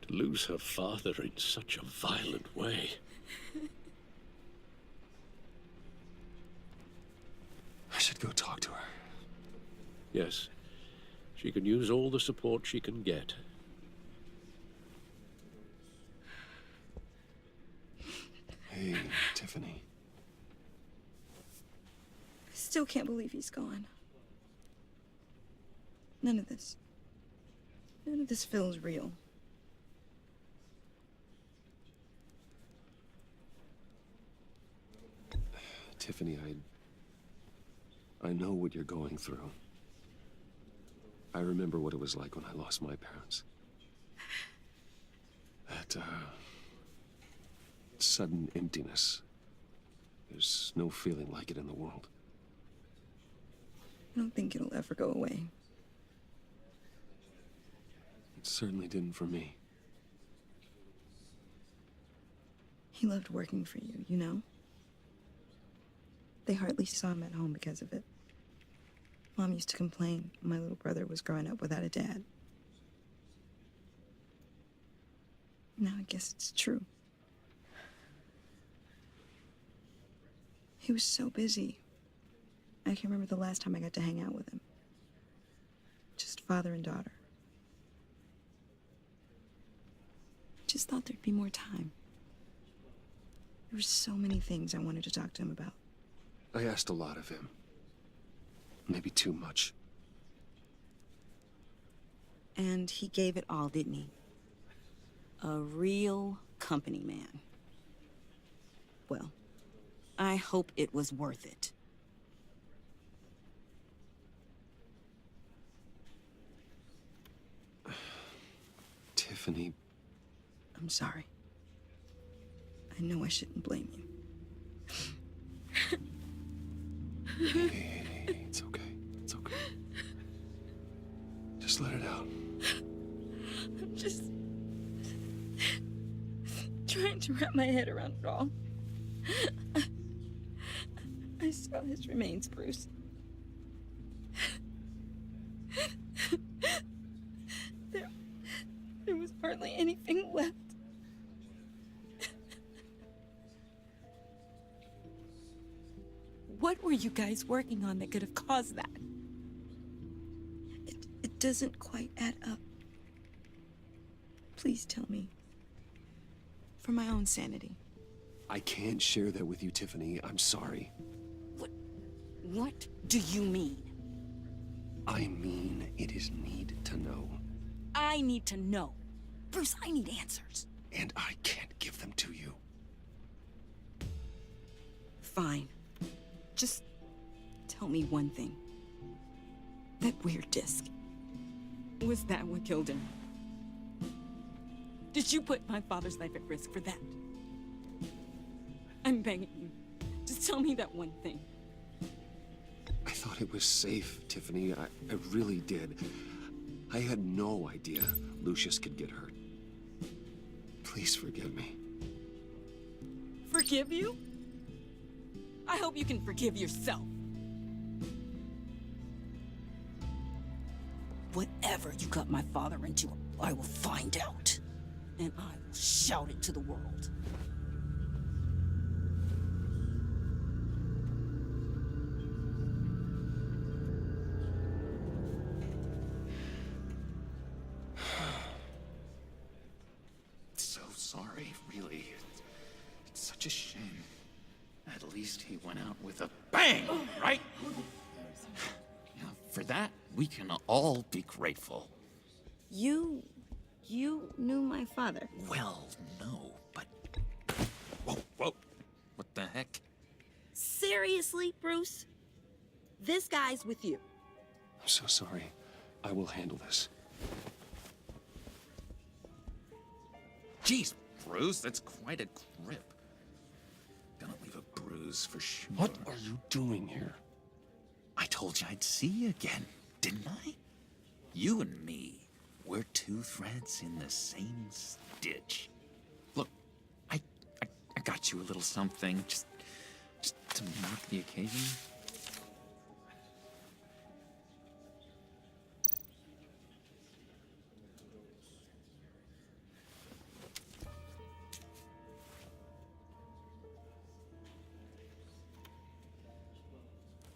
To lose her father in such a violent way. I should go talk to her. Yes, she can use all the support she can get. Hey, Tiffany. I still can't believe he's gone. None of this feels real. Tiffany, I know what you're going through. I remember what it was like when I lost my parents. That, sudden emptiness. There's no feeling like it in the world. I don't think it'll ever go away. It certainly didn't for me. He loved working for you, you know? They hardly saw him at home because of it. Mom used to complain my little brother was growing up without a dad. Now I guess it's true. He was so busy. I can remember the last time I got to hang out with him. Just father and daughter. Just thought there'd be more time. There were so many things I wanted to talk to him about. I asked a lot of him. Maybe too much. And he gave it all, didn't he? A real company man. Well, I hope it was worth it. Tiffany. I'm sorry. I know I shouldn't blame you. Hey, it's okay. It's okay. Just let it out. I'm just trying to wrap my head around it all. I saw his remains, Bruce. There was hardly anything left. What were you guys working on that could have caused that? It doesn't quite add up. Please tell me. For my own sanity. I can't share that with you, Tiffany. I'm sorry. What do you mean? I mean, it is need to know. I need to know. Bruce, I need answers. And I can't give them to you. Fine. Just tell me one thing. That weird disc. Was that what killed him? Did you put my father's life at risk for that? I'm begging you. Just tell me that one thing. I thought it was safe, Tiffany. I really did. I had no idea Lucius could get hurt. Please forgive me. Forgive you? I hope you can forgive yourself. Whatever you got my father into, I will find out. And I will shout it to the world. So sorry, really. It's such a shame. At least he went out with a bang, right? Yeah, for that, we can all be grateful. You knew my father. Well, no, but... Whoa. What the heck? Seriously, Bruce? This guy's with you. I'm so sorry. I will handle this. Jeez, Bruce, that's quite a grip. Gonna leave a bruise for sure. What are you doing here? I told you I'd see you again, didn't I? You and me, we're two threads in the same stitch. Look, I got you a little something, just to mark the occasion.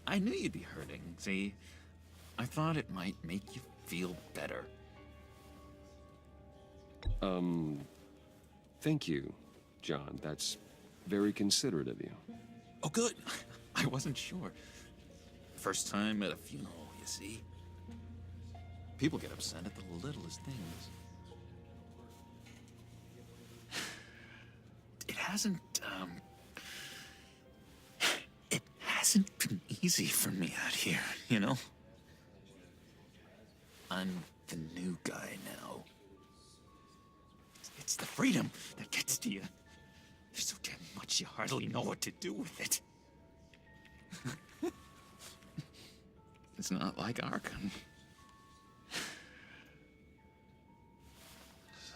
I knew you'd be hurting, see? I thought it might make you feel better. Thank you, John. That's very considerate of you. Oh, good. I wasn't sure. First time at a funeral, you see? People get upset at the littlest things. It hasn't been easy for me out here, you know? I'm the new guy now. It's the freedom that gets to you. There's so damn much you hardly know what to do with it. It's not like Arkham.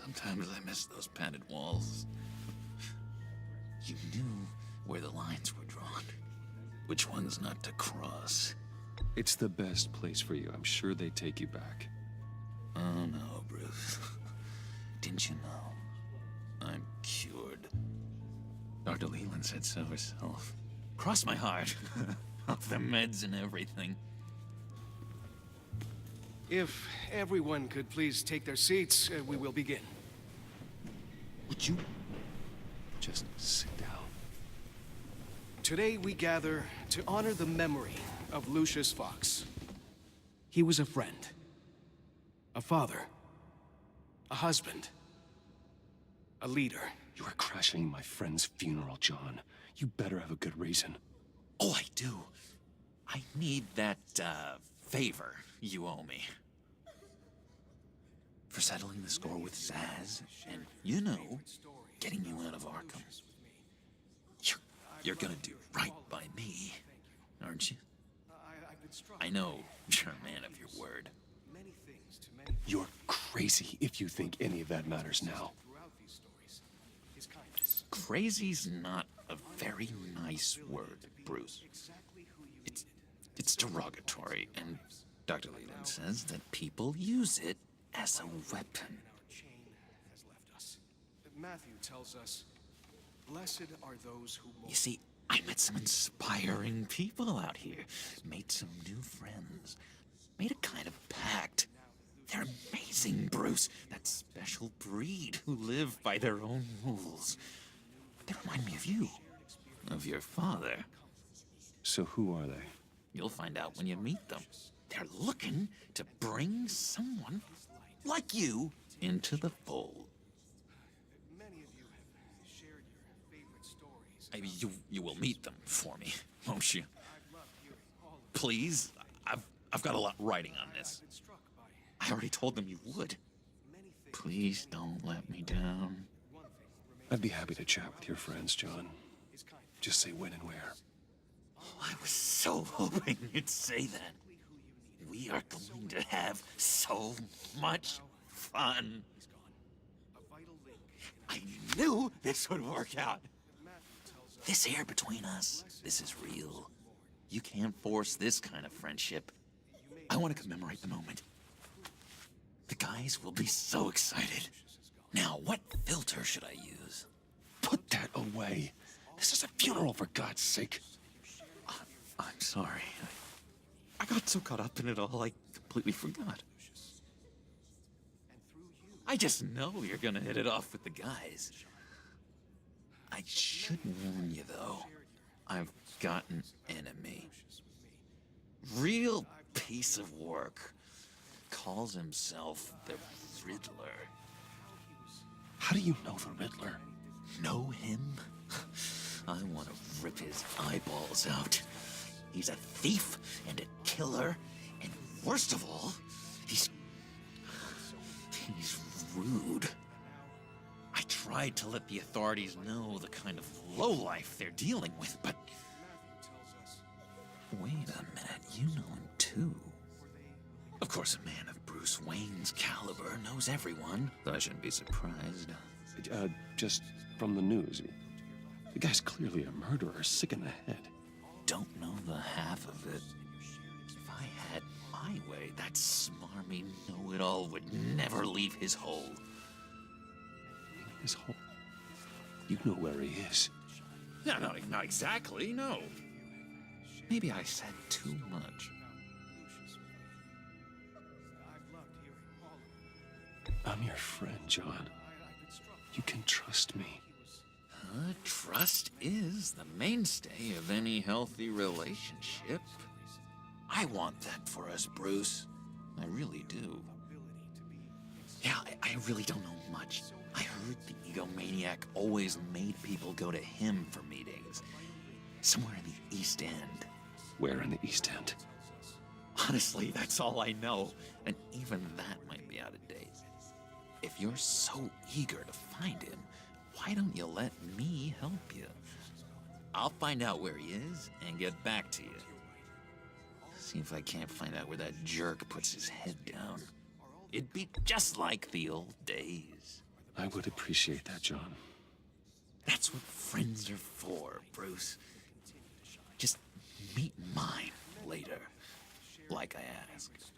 Sometimes I miss those padded walls. You knew where the lines were drawn. Which ones not to cross. It's the best place for you. I'm sure they take you back. Oh no, Bruce. Didn't you know? I'm cured. Dr. Leland said so herself. Cross my heart. Off the meds and everything. If everyone could please take their seats, we will begin. Would you just sit down? Today we gather to honor the memory of Lucius Fox. He was a friend, a father, a husband, a leader. You are crashing my friend's funeral, John. You better have a good reason. Oh, I do. I need that, favor you owe me. For settling the score with Zaz, and, you know, getting you out of Arkham. You're gonna do right by me, aren't you? I know you're a man of your word. You're crazy if you think any of that matters now. Crazy's not a very nice word, Bruce. It's derogatory, and Dr. Leland says that people use it as a weapon. Matthew tells us, blessed are those who... You see, I met some inspiring people out here. Made some new friends. Made a kind of pact. They're amazing, Bruce. That special breed who live by their own rules. They remind me of you. Of your father. So who are they? You'll find out when you meet them. They're looking to bring someone like you into the fold. You will meet them for me, won't you? Please, I've got a lot writing on this. I already told them you would. Please don't let me down. I'd be happy to chat with your friends, John. Just say when and where. Oh, I was so hoping you'd say that. We are going to have so much fun. I knew this would work out. This air between us, this is real. You can't force this kind of friendship. I want to commemorate the moment. The guys will be so excited. Now, what filter should I use? Put that away. This is a funeral, for God's sake. I'm sorry. I got so caught up in it all, I completely forgot. I just know you're gonna hit it off with the guys. I should warn you, though. I've got an enemy. Real piece of work. Calls himself the Riddler. How do you know the Riddler? Know him? I want to rip his eyeballs out. He's a thief and a killer, and worst of all, he's rude. I tried to let the authorities know the kind of lowlife they're dealing with, but... Wait a minute, you know him too. Of course, a man of Bruce Wayne's caliber knows everyone, though I shouldn't be surprised. Just from the news. The guy's clearly a murderer, sick in the head. Don't know the half of it. If I had my way, that smarmy know-it-all would never leave his hole. His hole? You know where he is. No, not exactly, no. Maybe I said too much. I'm your friend, John. You can trust me. Trust is the mainstay of any healthy relationship. I want that for us, Bruce. I really do. Yeah, I really don't know much. I heard the egomaniac always made people go to him for meetings. Somewhere in the East End. Where in the East End? Honestly, that's all I know. And even that might be out of date. If you're so eager to find him, why don't you let me help you? I'll find out where he is and get back to you. See if I can't find out where that jerk puts his head down. It'd be just like the old days. I would appreciate that, John. That's what friends are for, Bruce. Just meet mine later, like I asked.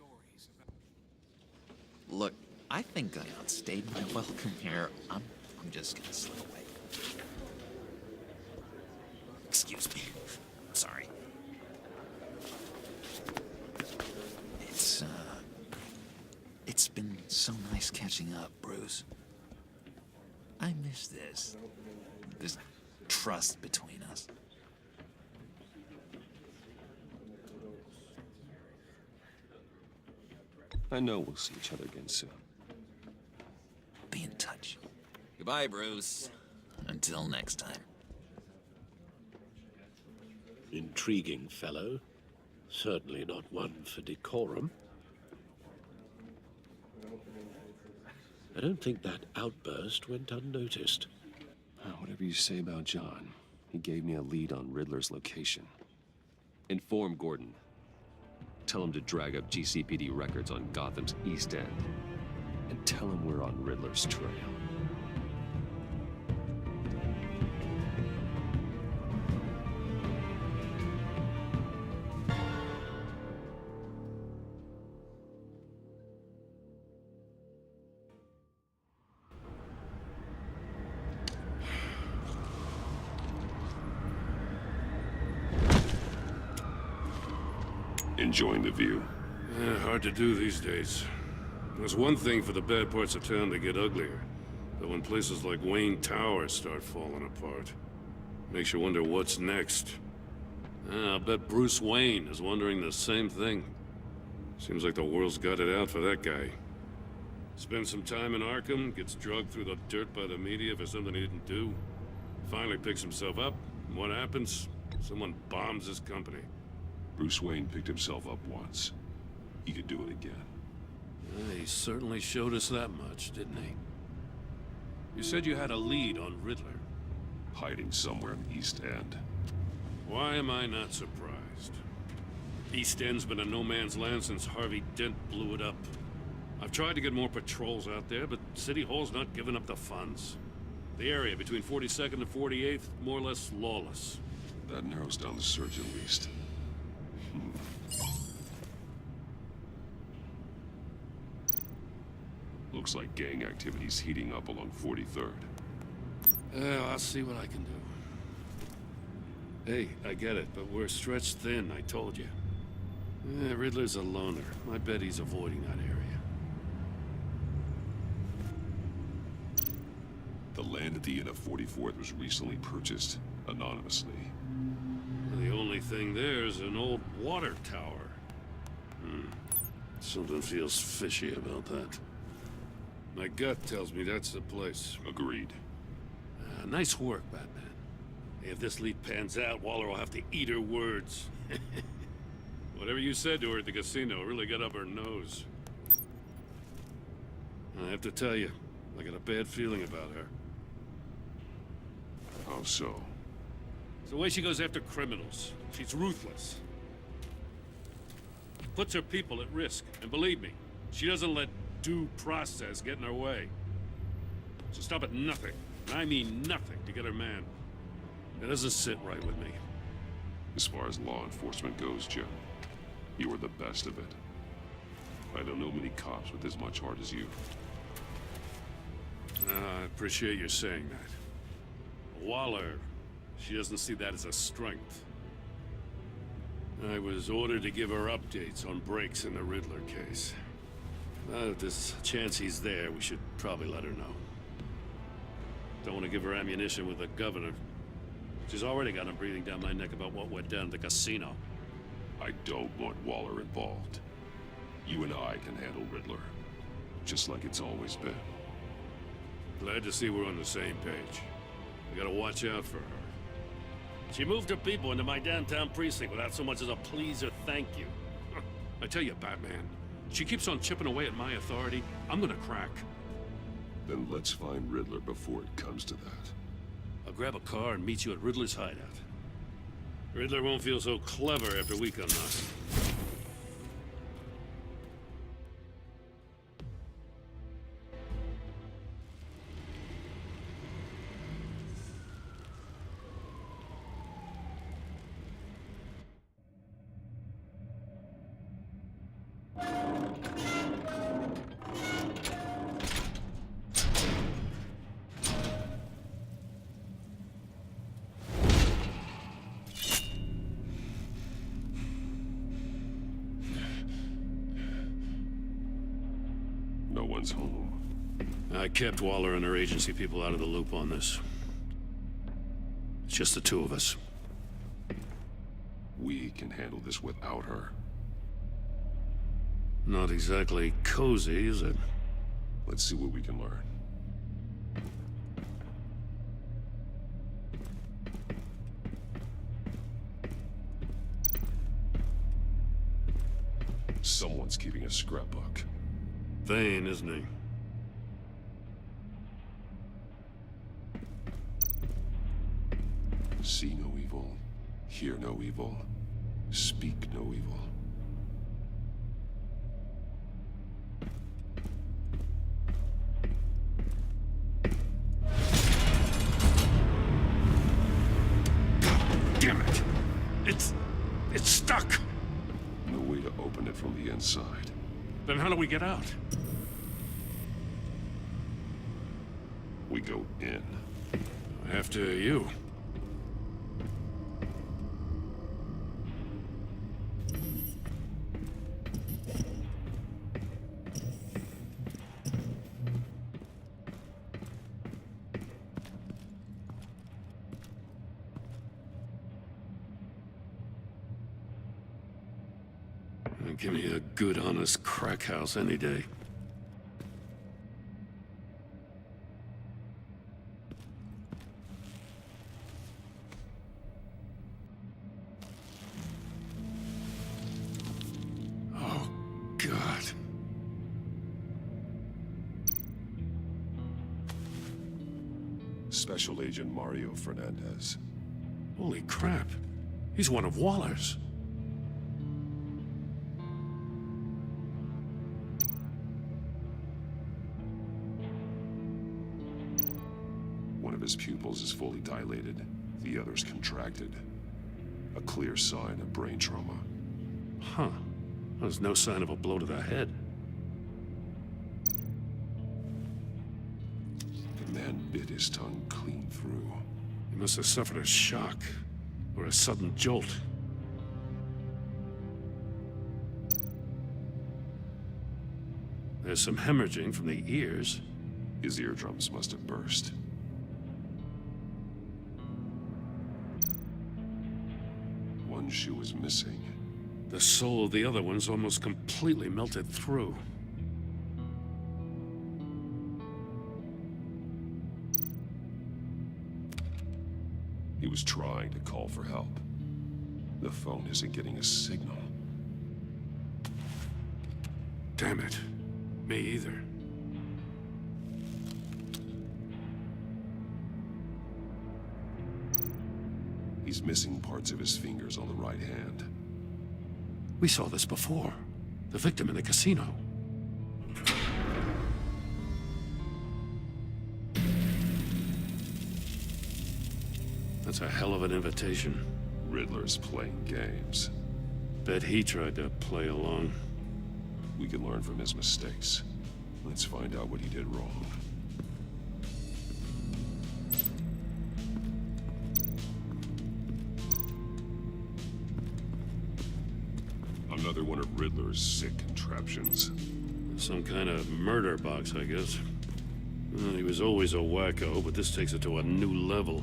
Look, I think I outstayed my welcome here. I'm just gonna slip away. Excuse me. Sorry. It's been so nice catching up, Bruce. I miss this trust between us. I know we'll see each other again soon. Be in touch. Goodbye, Bruce. Until next time. Intriguing fellow. Certainly not one for decorum. I don't think that outburst went unnoticed. Whatever you say about John, He gave me a lead on Riddler's location. Inform Gordon. Tell him to drag up GCPD records on Gotham's East End. And tell him we're on Riddler's trail. Enjoying the view? Yeah, hard to do these days. There's one thing for the bad parts of town to get uglier, but when places like Wayne Tower start falling apart, makes you wonder what's next. I'll bet Bruce Wayne is wondering the same thing. Seems like the world's got it out for that guy. Spends some time in Arkham, gets drugged through the dirt by the media for something he didn't do. Finally picks himself up, and what happens? Someone bombs his company. Bruce Wayne picked himself up once. He could do it again. He certainly showed us that much, didn't he? You said you had a lead on Riddler. Hiding somewhere in the East End. Why am I not surprised? East End's been a no-man's land since Harvey Dent blew it up. I've tried to get more patrols out there, but City Hall's not giving up the funds. The area between 42nd and 48th, more or less lawless. That narrows down the search at least. Looks like gang activity's heating up along 43rd. I'll see what I can do. Hey, I get it, but we're stretched thin, I told you. Riddler's a loner. I bet he's avoiding that area. The land at the end of 44th was recently purchased, anonymously. The only thing there is an old water tower. Something feels fishy about that. My gut tells me that's the place. Agreed. Nice work, Batman. If this lead pans out, Waller will have to eat her words. Whatever you said to her at the casino really got up her nose. I have to tell you, I got a bad feeling about her. How so? It's the way she goes after criminals. She's ruthless. Puts her people at risk. And believe me, she doesn't let due process get in her way. She'll stop at nothing, and I mean nothing, to get her man. It doesn't sit right with me. As far as law enforcement goes, Jim, you were the best of it. I don't know many cops with as much heart as you. I appreciate you saying that. Waller, she doesn't see that as a strength. I was ordered to give her updates on breaks in the Riddler case. If there's a chance he's there, we should probably let her know. Don't want to give her ammunition with the governor. She's already got him breathing down my neck about what went down at the casino. I don't want Waller involved. You and I can handle Riddler, just like it's always been. Glad to see we're on the same page. We gotta watch out for her. She moved her people into my downtown precinct without so much as a please or thank you. I tell you, Batman, she keeps on chipping away at my authority. I'm gonna crack. Then let's find Riddler before it comes to that. I'll grab a car and meet you at Riddler's hideout. Riddler won't feel so clever after we come knocking. No one's home. I kept Waller and her agency people out of the loop on this. It's just the two of us. We can handle this without her. Not exactly cozy, is it? Let's see what we can learn. Someone's keeping a scrapbook. Vain, isn't he? See no evil, hear no evil, speak no evil. Damn it! It's stuck! No way to open it from the inside. Then how do we get out? We go in. After you. Give me a good, honest crack house any day. Oh, God. Special Agent Mario Fernandez. Holy crap. He's one of Waller's. One of his pupils is fully dilated, the other's contracted. A clear sign of brain trauma. Huh. There's no sign of a blow to the head. The man bit his tongue clean through. He must have suffered a shock, or a sudden jolt. There's some hemorrhaging from the ears. His eardrums must have burst. One shoe is missing. The sole of the other one's almost completely melted through. He was trying to call for help. The phone isn't getting a signal. Damn it. Me either. He's missing parts of his fingers on the right hand. We saw this before. The victim in the casino. That's a hell of an invitation. Riddler's playing games. Bet he tried to play along. We can learn from his mistakes. Let's find out what he did wrong. Another one of Riddler's sick contraptions. Some kind of murder box, I guess. Well, he was always a wacko, but this takes it to a new level.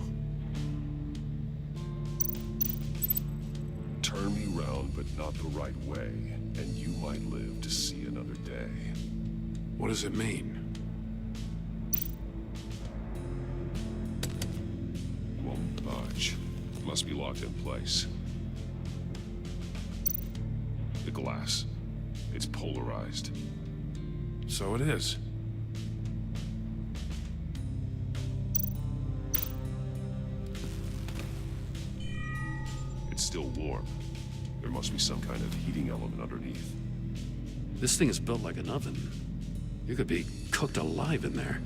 Turn me round, but not the right way, and you might live to see another day. What does it mean? Won't budge. Must be locked in place. The glass. It's polarized. So it is. It's still warm. There must be some kind of heating element underneath. This thing is built like an oven. You could be cooked alive in there.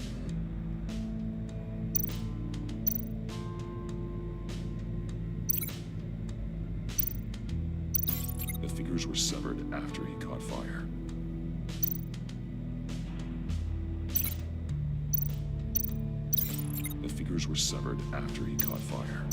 The fingers were severed after he caught fire. The fingers were severed after he caught fire.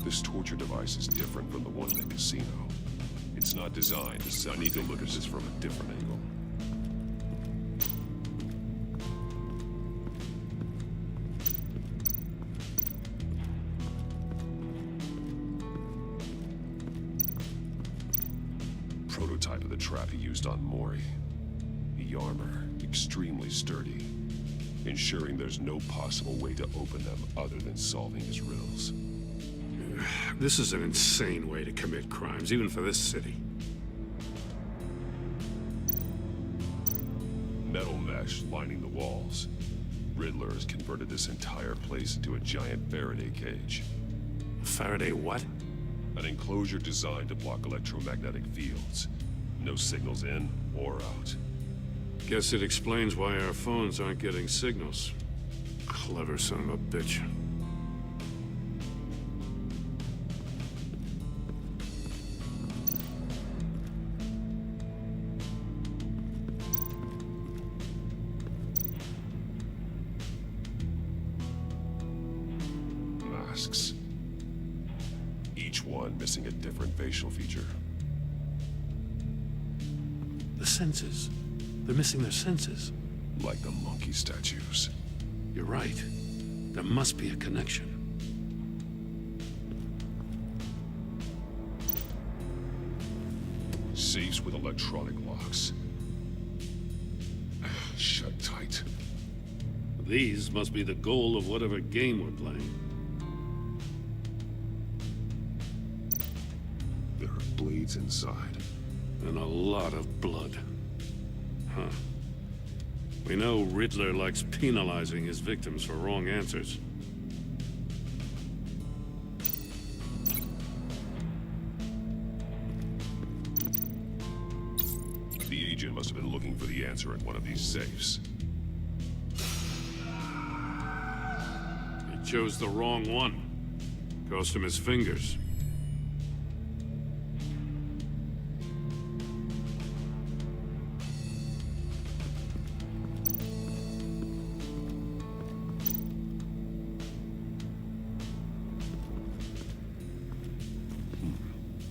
This torture device is different from the one in the casino. It's not designed to set. I need to look at this from a different angle. prototype of the trap he used on Mori. The armor, extremely sturdy, ensuring there's no possible way to open them other than solving his riddles. This is an insane way to commit crimes, even for this city. Metal mesh lining the walls. Riddler has converted this entire place into a giant Faraday cage. Faraday what? An enclosure designed to block electromagnetic fields. No signals in or out. Guess it explains why our phones aren't getting signals. Clever son of a bitch. Masks. Each one missing a different facial feature. The senses. They're missing their senses. Like the monkey statues. You're right. There must be a connection. Safes with electronic locks. Shut tight. These must be the goal of whatever game we're playing. There are blades inside. And a lot of blood. Huh. We know Riddler likes penalizing his victims for wrong answers. The agent must have been looking for the answer in one of these safes. He chose the wrong one. Cost him his fingers.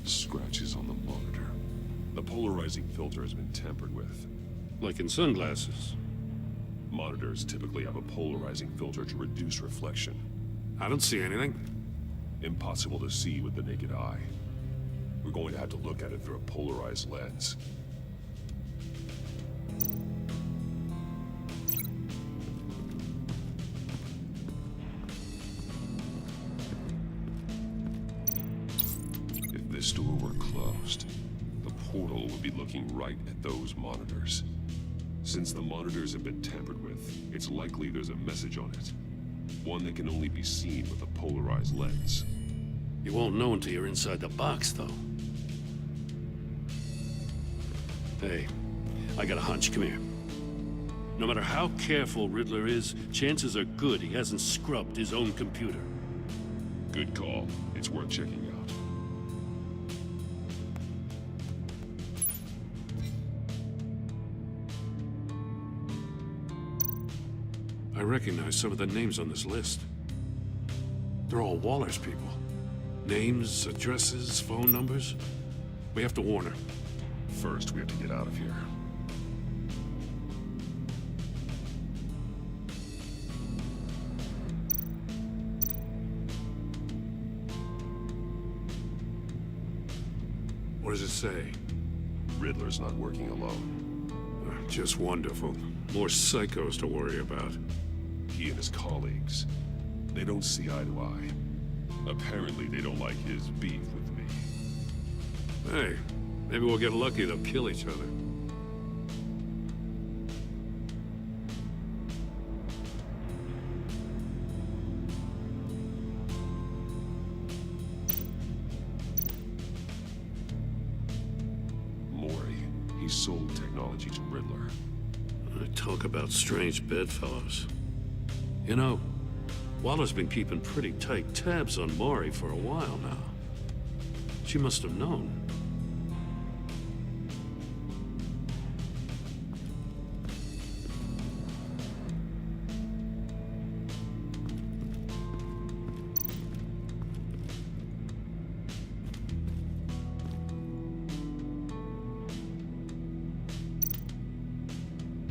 Scratches on the monitor. The polarizing filter has been tampered with. Like in sunglasses. Monitors typically have a polarizing filter to reduce reflection. I don't see anything. Impossible to see with the naked eye. We're going to have to look at it through a polarized lens. If this door were closed, the portal would be looking right at those monitors. Since the monitors have been tampered with, it's likely there's a message on it. One that can only be seen with a polarized lens. You won't know until you're inside the box, though. Hey, I got a hunch. Come here. No matter how careful Riddler is, chances are good he hasn't scrubbed his own computer. Good call. It's worth checking out. I recognize some of the names on this list. They're all Waller's people. Names, addresses, phone numbers. We have to warn her. First, we have to get out of here. What does it say? Riddler's not working alone. Just wonderful. More psychos to worry about. He and his colleagues, they don't see eye to eye. Apparently, they don't like his beef with me. Hey, maybe we'll get lucky they'll kill each other. Mori, he sold technology to Riddler. Talk about strange bedfellows. You know, Waller's been keeping pretty tight tabs on Mori for a while now. She must have known.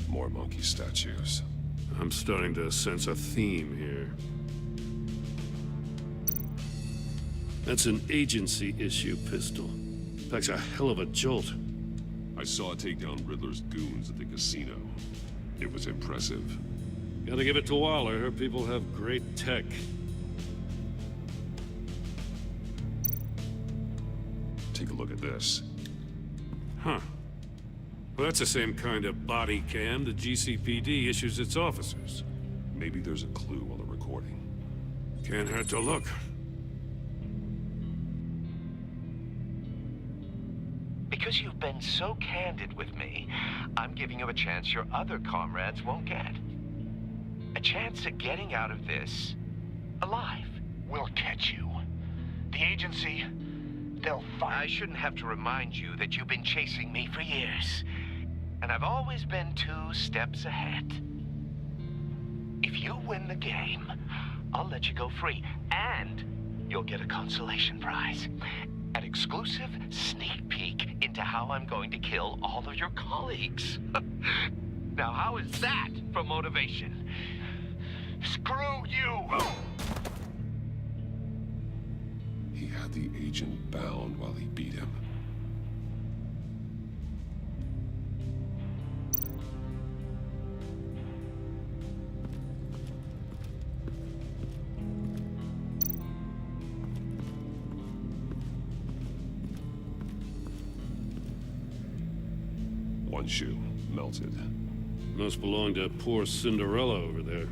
More monkey statues. I'm starting to sense a theme here. That's an agency issue pistol. Packs a hell of a jolt. I saw it take down Riddler's goons at the casino. It was impressive. Gotta give it to Waller. Her people have great tech. Take a look at this. Huh. Well, that's the same kind of body cam the GCPD issues its officers. Maybe there's a clue on the recording. Can't hurt to look. Because you've been so candid with me, I'm giving you a chance your other comrades won't get. A chance at getting out of this alive. We'll catch you. The agency, they'll find... I shouldn't have to remind you that you've been chasing me for years. And I've always been 2 steps ahead. If you win the game, I'll let you go free. And you'll get a consolation prize. An exclusive sneak peek into how I'm going to kill all of your colleagues. Now, how is that for motivation? Screw you! He had the agent bound while he beat him. One shoe, melted. Must belong to poor Cinderella over there.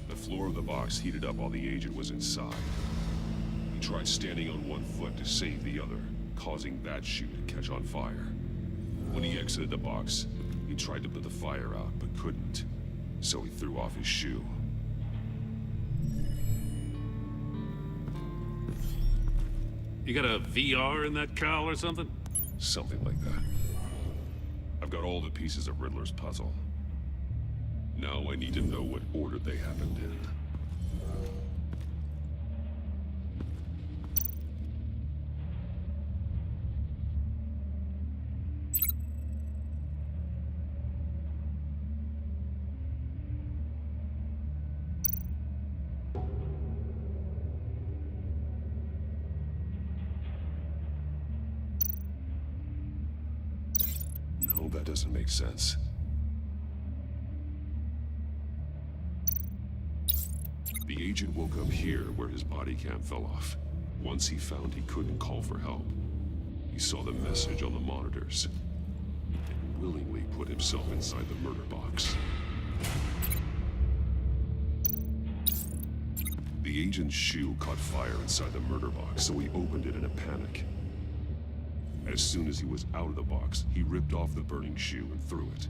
The floor of the box heated up while the agent was inside. He tried standing on one foot to save the other, causing that shoe to catch on fire. When he exited the box, he tried to put the fire out, but couldn't. So he threw off his shoe. You got a VR in that cowl or something? Something like that. I've got all the pieces of Riddler's puzzle. Now I need to know what order they happened in. No, that doesn't make sense. The agent woke up here where his body cam fell off. Once he found he couldn't call for help, he saw the message on the monitors and willingly put himself inside the murder box. The agent's shoe caught fire inside the murder box, so he opened it in a panic. As soon as he was out of the box, he ripped off the burning shoe and threw it.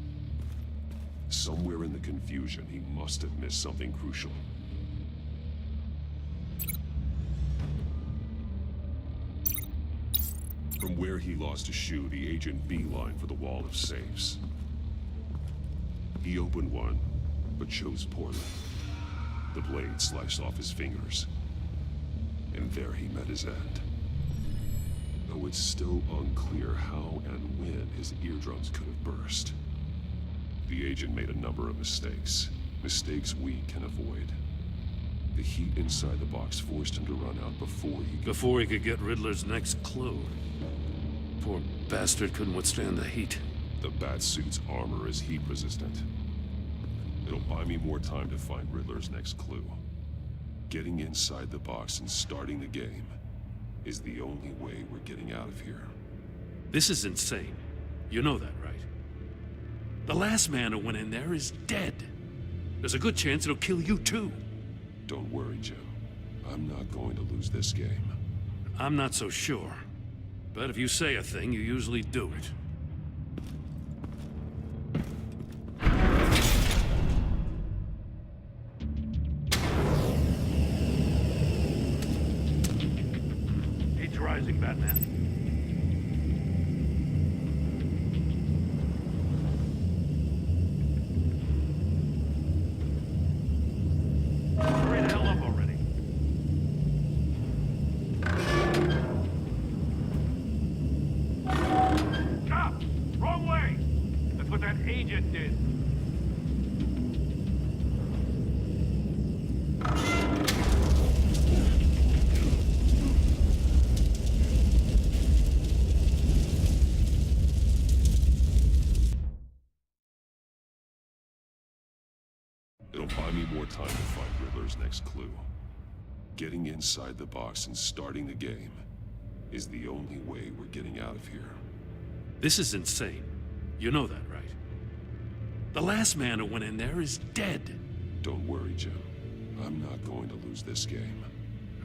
Somewhere in the confusion, he must have missed something crucial. From where he lost a shoe, the agent beelined for the wall of safes. He opened one, but chose poorly. The blade sliced off his fingers. And there he met his end. Though it's still unclear how and when his eardrums could have burst. The agent made a number of mistakes. Mistakes we can avoid. The heat inside the box forced him to run out before he could get Riddler's next clue. Poor bastard couldn't withstand the heat. The Batsuit's armor is heat resistant. It'll buy me more time to find Riddler's next clue. Getting inside the box and starting the game is the only way we're getting out of here. This is insane. You know that, right? The last man who went in there is dead. There's a good chance it'll kill you too. Don't worry, Joe. I'm not going to lose this game. I'm not so sure. But if you say a thing, you usually do it. Heat's rising, Batman. Hurry the hell up already. idiot did. It'll buy me more time to find Riddler's next clue. Getting inside the box and starting the game is the only way we're getting out of here. This is insane. You know that, right? The last man who went in there is dead. Don't worry, Jim. I'm not going to lose this game.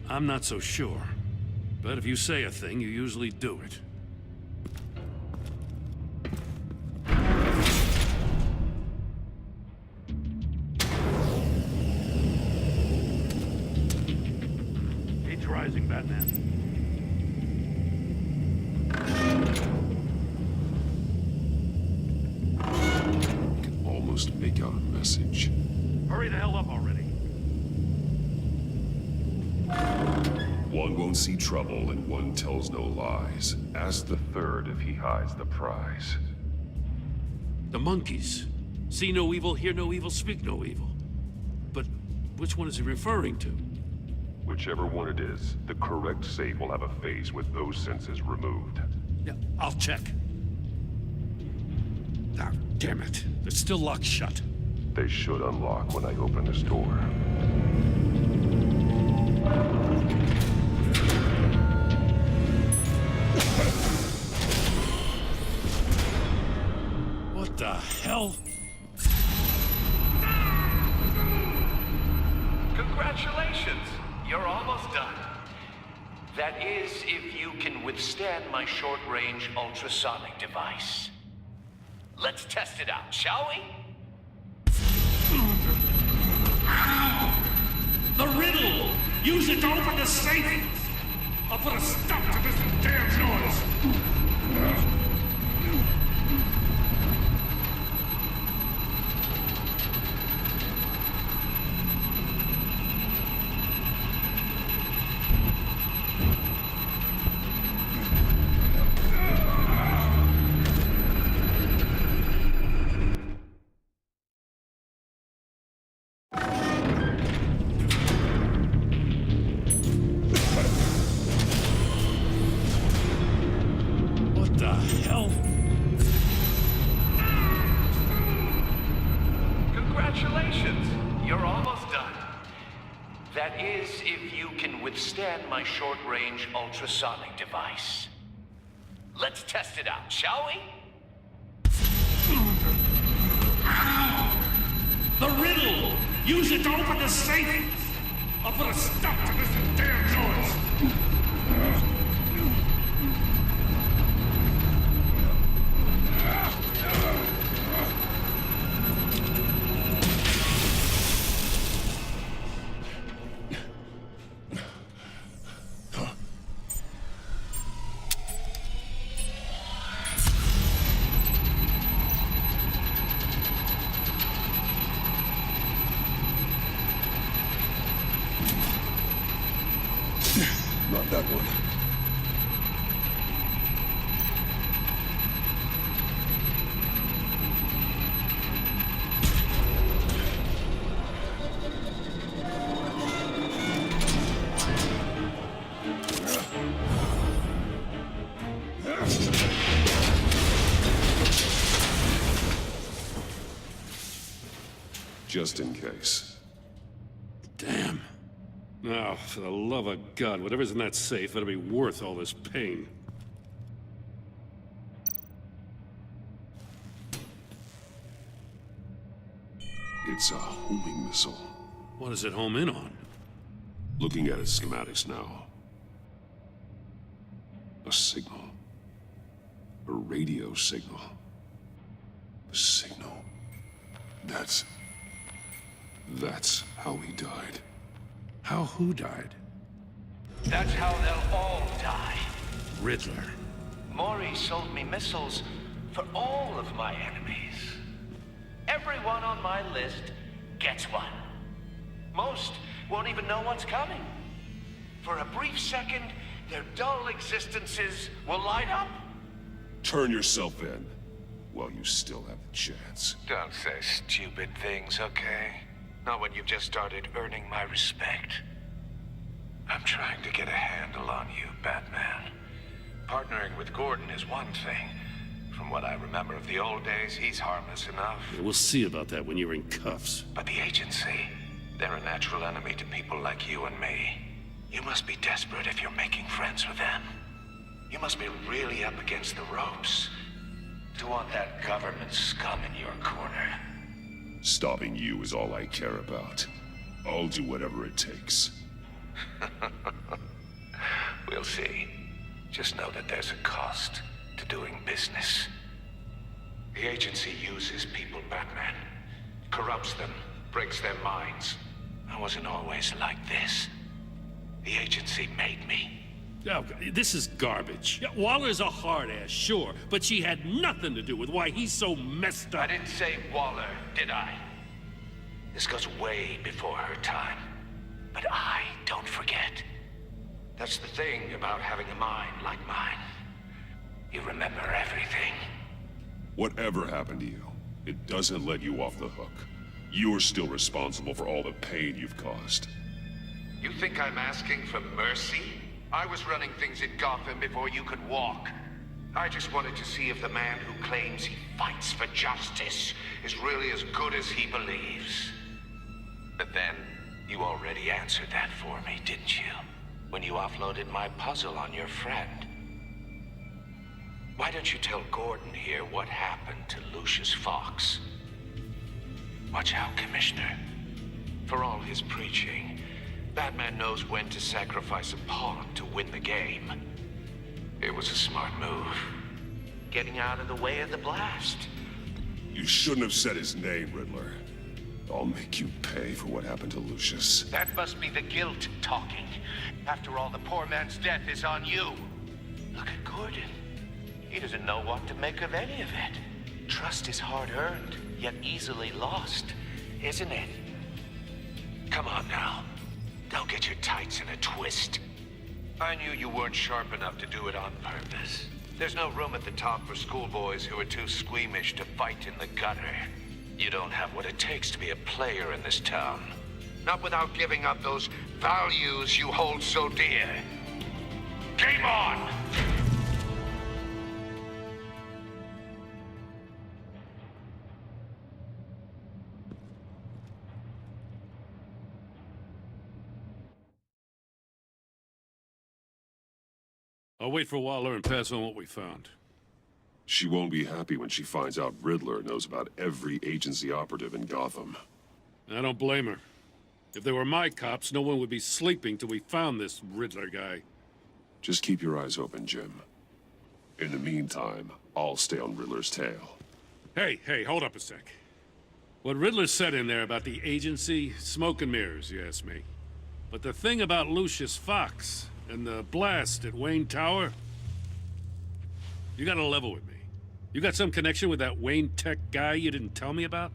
I'm not so sure. But if you say a thing, you usually do it. It's rising, Batman. I can almost make out a message. Hurry the hell up already. One won't see trouble and one tells no lies. Ask the third if he hides the prize. The monkeys. See no evil, hear no evil, speak no evil. But which one is he referring to? Whichever one it is, the correct safe will have a phase with those senses removed. Yeah, I'll check. Ah, damn it. It's still locked shut. They should unlock when I open this door. What the hell? Congratulations! You're almost done. That is, if you can withstand my short-range ultrasonic device. Let's test it out, shall we? The riddle! Use it to open the safe! I'll put a stop to this damn noise! What the hell? Congratulations! You're almost done. That is, if you can withstand my short-range ultrasonic device. Let's test it out, shall we? The riddle! Use it to open the safe! I'll put a stop to this damn noise! Not that one. Just in case. Damn. Now, for the love of God, whatever's in that safe better be worth all this pain. It's a homing missile. What does it home in on? Looking at its schematics now. A signal. A radio signal. A signal. That's how he died. How who died? That's how they'll all die. Riddler. Maury sold me missiles for all of my enemies. Everyone on my list gets one. Most won't even know what's coming. For a brief second, their dull existences will light up. Turn yourself in. while you still have the chance. Don't say stupid things, okay? Not when you've just started earning my respect. I'm trying to get a handle on you, Batman. Partnering with Gordon is one thing. From what I remember of the old days, he's harmless enough. Yeah, we'll see about that when you're in cuffs. But the agency, they're a natural enemy to people like you and me. You must be desperate if you're making friends with them. You must be really up against the ropes to want that government scum in your corner. Stopping you is all I care about. I'll do whatever it takes. We'll see. Just know that there's a cost to doing business. The agency uses people, Batman. Corrupts them, breaks their minds. I wasn't always like this. The agency made me. Oh, this is garbage. Yeah, Waller's a hard-ass, sure, but she had nothing to do with why he's so messed up. I didn't say Waller, did I? This goes way before her time. But I don't forget. That's the thing about having a mind like mine. You remember everything. Whatever happened to you, it doesn't let you off the hook. You're still responsible for all the pain you've caused. You think I'm asking for mercy? I was running things in Gotham before you could walk. I just wanted to see if the man who claims he fights for justice is really as good as he believes. But then, you already answered that for me, didn't you? When you offloaded my puzzle on your friend. Why don't you tell Gordon here what happened to Lucius Fox? Watch out, Commissioner. For all his preaching, Batman knows when to sacrifice a pawn to win the game. It was a smart move. Getting out of the way of the blast. You shouldn't have said his name, Riddler. I'll make you pay for what happened to Lucius. That must be the guilt talking. After all, the poor man's death is on you. Look at Gordon. He doesn't know what to make of any of it. Trust is hard-earned, yet easily lost, isn't it? Come on now. Don't get your tights in a twist. I knew you weren't sharp enough to do it on purpose. There's no room at the top for schoolboys who are too squeamish to fight in the gutter. You don't have what it takes to be a player in this town. Not without giving up those values you hold so dear. Game on! I'll wait for Waller and pass on what we found. She won't be happy when she finds out Riddler knows about every agency operative in Gotham. I don't blame her. If they were my cops, no one would be sleeping till we found this Riddler guy. Just keep your eyes open, Jim. In the meantime, I'll stay on Riddler's tail. Hey, hold up a sec. What Riddler said in there about the agency, smoke and mirrors, you ask me. But the thing about Lucius Fox and the blast at Wayne Tower, you gotta level with me. You got some connection with that Wayne Tech guy you didn't tell me about?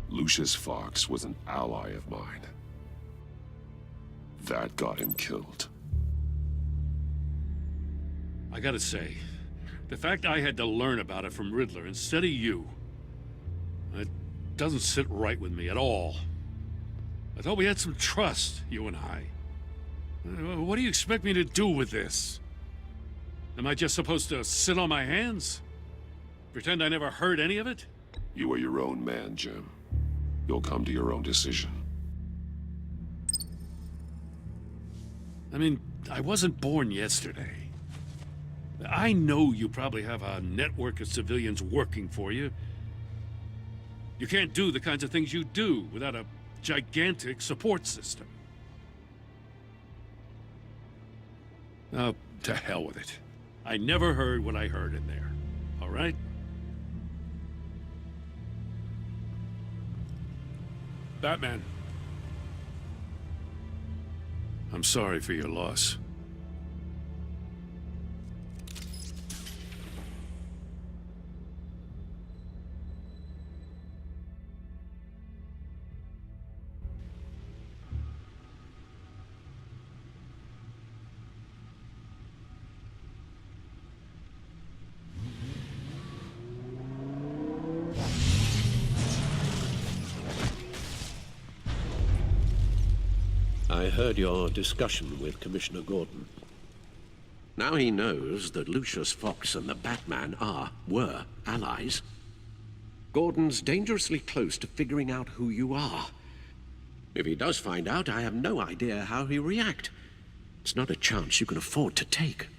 Lucius Fox was an ally of mine. That got him killed. I gotta say, the fact I had to learn about it from Riddler instead of you, it doesn't sit right with me at all. I thought we had some trust, you and I. What do you expect me to do with this? Am I just supposed to sit on my hands? Pretend I never heard any of it? You are your own man, Jim. You'll come to your own decision. I mean, I wasn't born yesterday. I know you probably have a network of civilians working for you. You can't do the kinds of things you do without a gigantic support system. Oh, to hell with it. I never heard what I heard in there, all right? Batman. I'm sorry for your loss. I heard your discussion with Commissioner Gordon. Now he knows that Lucius Fox and the Batman were allies. Gordon's dangerously close to figuring out who you are. If he does find out, I have no idea how he'll react. It's not a chance you can afford to take.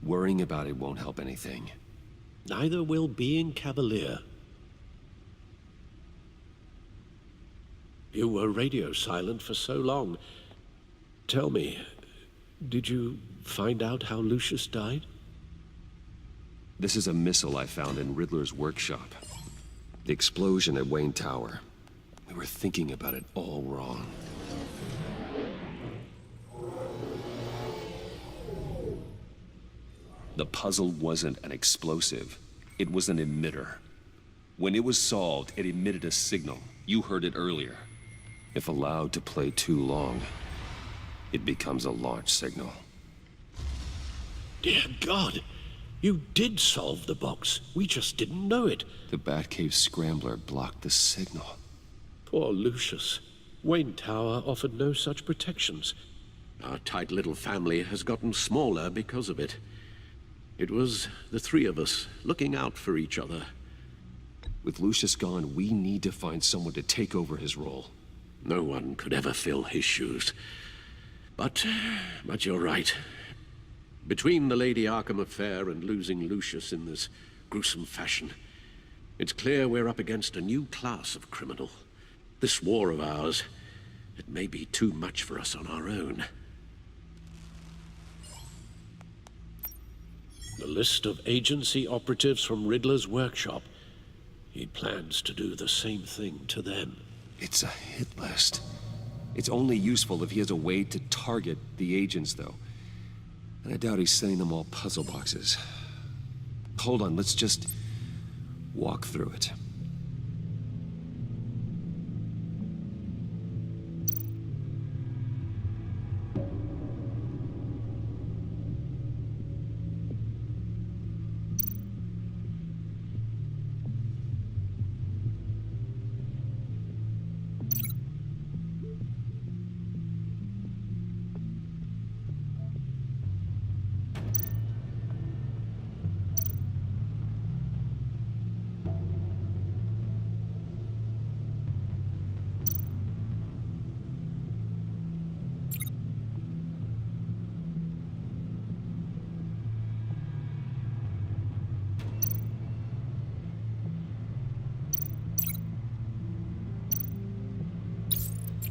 Worrying about it won't help anything. Neither will being cavalier. You were radio silent for so long. Tell me, did you find out how Lucius died? This is a missile I found in Riddler's workshop. The explosion at Wayne Tower. We were thinking about it all wrong. The puzzle wasn't an explosive. It was an emitter. When it was solved, it emitted a signal. You heard it earlier. If allowed to play too long, it becomes a launch signal. Dear God! You did solve the box. We just didn't know it. The Batcave scrambler blocked the signal. Poor Lucius. Wayne Tower offered no such protections. Our tight little family has gotten smaller because of it. It was the three of us looking out for each other. With Lucius gone, we need to find someone to take over his role. No one could ever fill his shoes. But you're right. Between the Lady Arkham affair and losing Lucius in this gruesome fashion, it's clear we're up against a new class of criminal. This war of ours, it may be too much for us on our own. The list of agency operatives from Riddler's workshop. He plans to do the same thing to them. It's a hit list. It's only useful if he has a way to target the agents, though. And I doubt he's sending them all puzzle boxes. Hold on, let's just walk through it.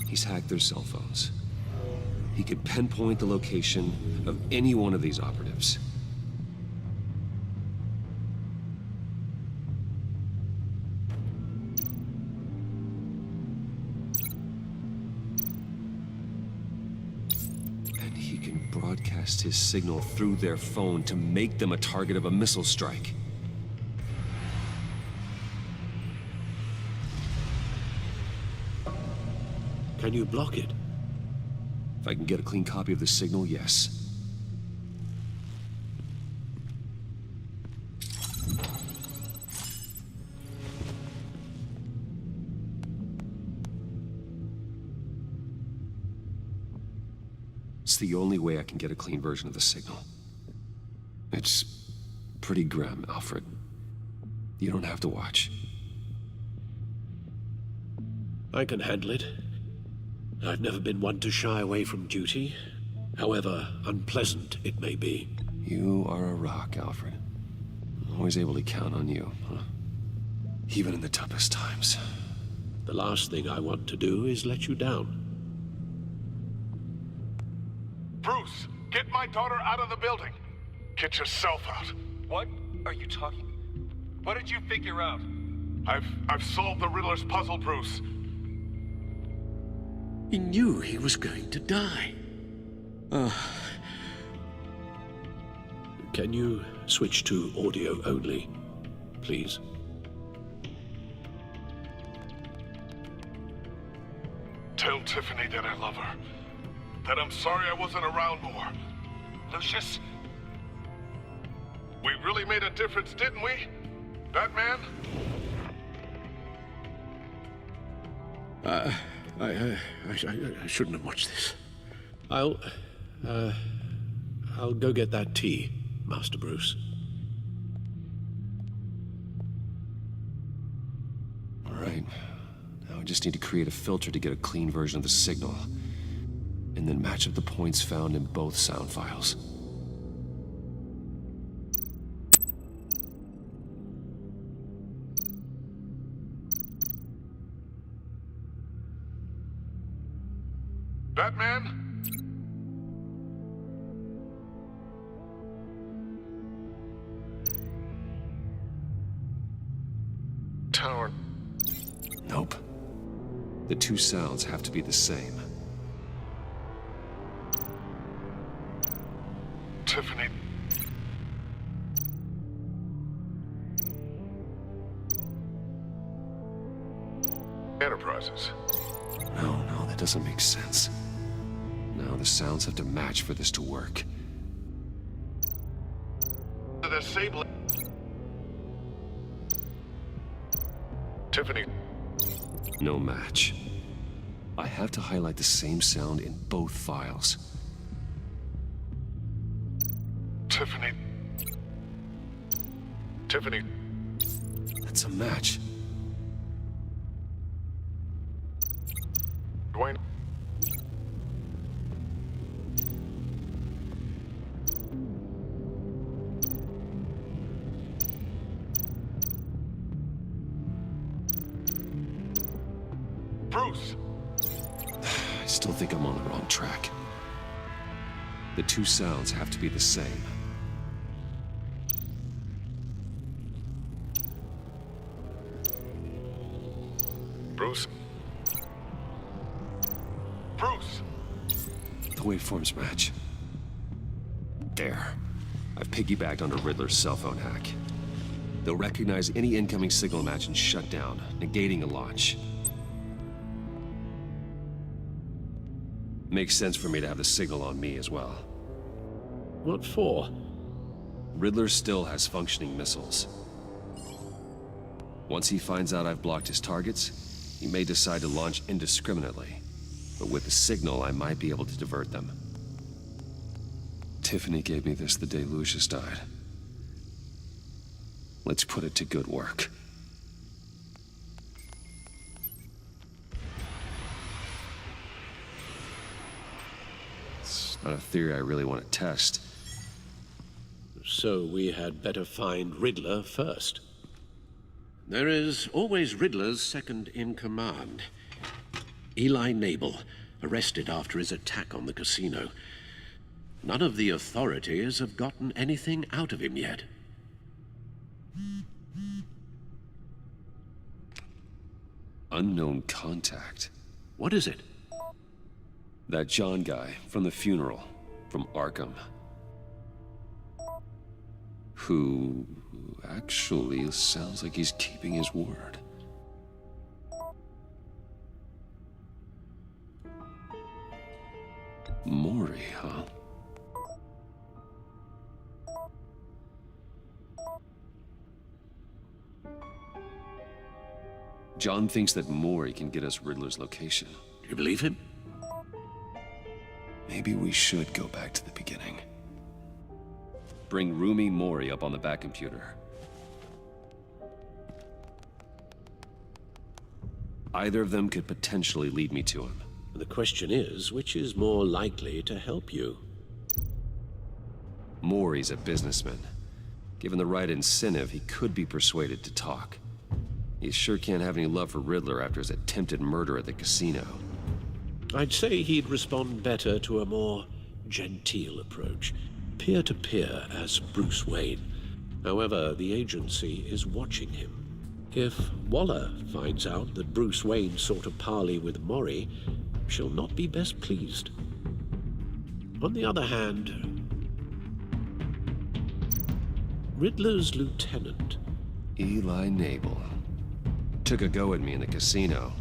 He's hacked their cell phones. He could pinpoint the location of any one of these operatives. And he can broadcast his signal through their phone to make them a target of a missile strike. Can you block it? If I can get a clean copy of the signal, yes. It's the only way I can get a clean version of the signal. It's pretty grim, Alfred. You don't have to watch. I can handle it. I've never been one to shy away from duty, however unpleasant it may be. You are a rock, Alfred. Always able to count on you, huh? Even in the toughest times. The last thing I want to do is let you down. Bruce, get my daughter out of the building. Get yourself out. What are you talking? What did you figure out? I've solved the Riddler's puzzle, Bruce. He knew he was going to die. Can you switch to audio only, please? Tell Tiffany that I love her. That I'm sorry I wasn't around more. Lucius? We really made a difference, didn't we? Batman? I shouldn't have watched this. I'll go get that tea, Master Bruce. All right. Now I just need to create a filter to get a clean version of the signal, and then match up the points found in both sound files. Batman? Tower. Nope. The two sounds have to be the same. Tiffany. Enterprises. No, that doesn't make sense. No, the sounds have to match for this to work. The Sable. Tiffany. No match. I have to highlight the same sound in both files. Tiffany. Tiffany. That's a match. Dwayne. Bruce. I still think I'm on the wrong track. The two sounds have to be the same. Bruce. Bruce. The waveforms match. There. I've piggybacked onto Riddler's cell phone hack. They'll recognize any incoming signal match and shut down, negating a launch. Makes sense for me to have the signal on me as well. What for? Riddler still has functioning missiles. Once he finds out I've blocked his targets, he may decide to launch indiscriminately. But with the signal, I might be able to divert them. Tiffany gave me this the day Lucius died. Let's put it to good work. It's not a theory I really want to test. So we had better find Riddler first. There is always Riddler's second in command. Eli Nabel, arrested after his attack on the casino. None of the authorities have gotten anything out of him yet. Unknown contact. What is it? That John guy from the funeral, from Arkham. Who actually sounds like he's keeping his word. Maury, huh? John thinks that Maury can get us Riddler's location. Do you believe him? Maybe we should go back to the beginning. Bring Roomy Maury up on the back computer. Either of them could potentially lead me to him. The question is, which is more likely to help you? Maury's a businessman. Given the right incentive, he could be persuaded to talk. He sure can't have any love for Riddler after his attempted murder at the casino. I'd say he'd respond better to a more genteel approach. Peer-to-peer as Bruce Wayne. However, the agency is watching him. If Waller finds out that Bruce Wayne sought a parley with Maury, she'll not be best pleased. On the other hand, Riddler's lieutenant, Eli Nabel, took a go at me in the casino.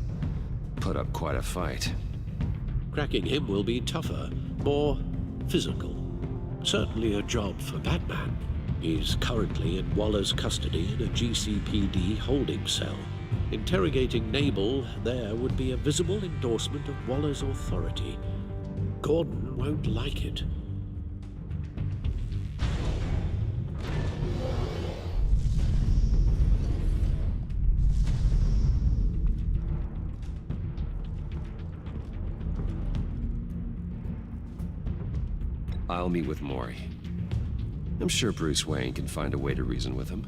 Put up quite a fight. Cracking him will be tougher, more physical. Certainly a job for Batman. He's currently in Waller's custody in a GCPD holding cell. Interrogating Nabel there would be a visible endorsement of Waller's authority. Gordon won't like it. I'll meet with Mori. I'm sure Bruce Wayne can find a way to reason with him.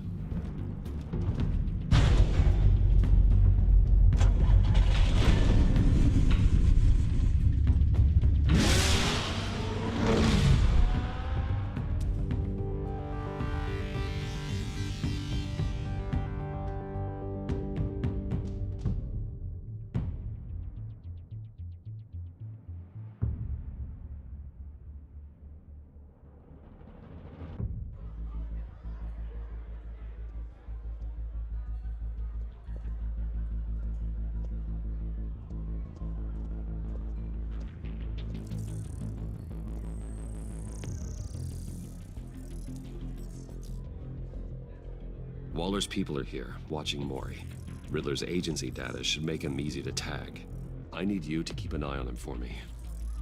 Waller's people are here, watching Mori. Riddler's agency data should make him easy to tag. I need you to keep an eye on him for me.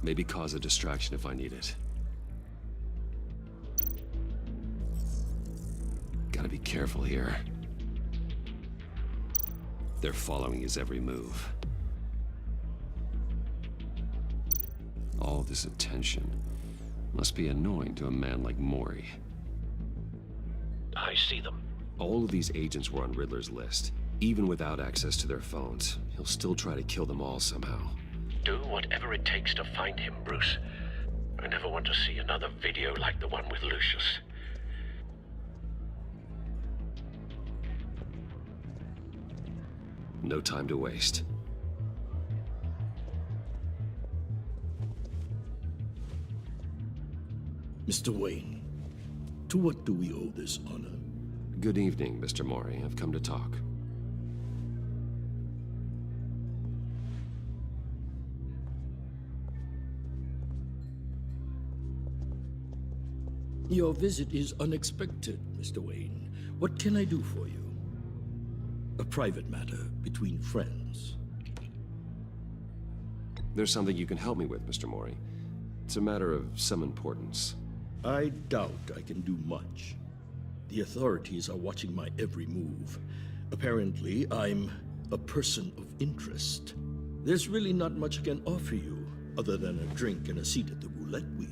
Maybe cause a distraction if I need it. Gotta be careful here. They're following his every move. All this attention must be annoying to a man like Mori. I see them. All of these agents were on Riddler's list. Even without access to their phones, he'll still try to kill them all somehow. Do whatever it takes to find him, Bruce. I never want to see another video like the one with Lucius. No time to waste. Mr. Wayne, to what do we owe this honor? Good evening, Mr. Mori. I've come to talk. Your visit is unexpected, Mr. Wayne. What can I do for you? A private matter between friends. There's something you can help me with, Mr. Mori. It's a matter of some importance. I doubt I can do much. The authorities are watching my every move. Apparently, I'm a person of interest. There's really not much I can offer you, other than a drink and a seat at the roulette wheel.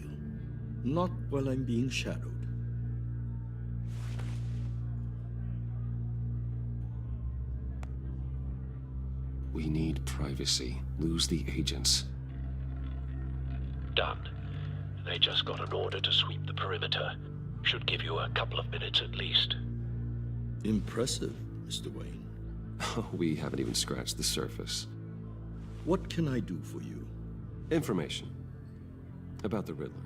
Not while I'm being shadowed. We need privacy. Lose the agents. Done. They just got an order to sweep the perimeter. Should give you a couple of minutes at least. Impressive, Mr. Wayne. We haven't even scratched the surface. What can I do for you? Information. About the Riddler.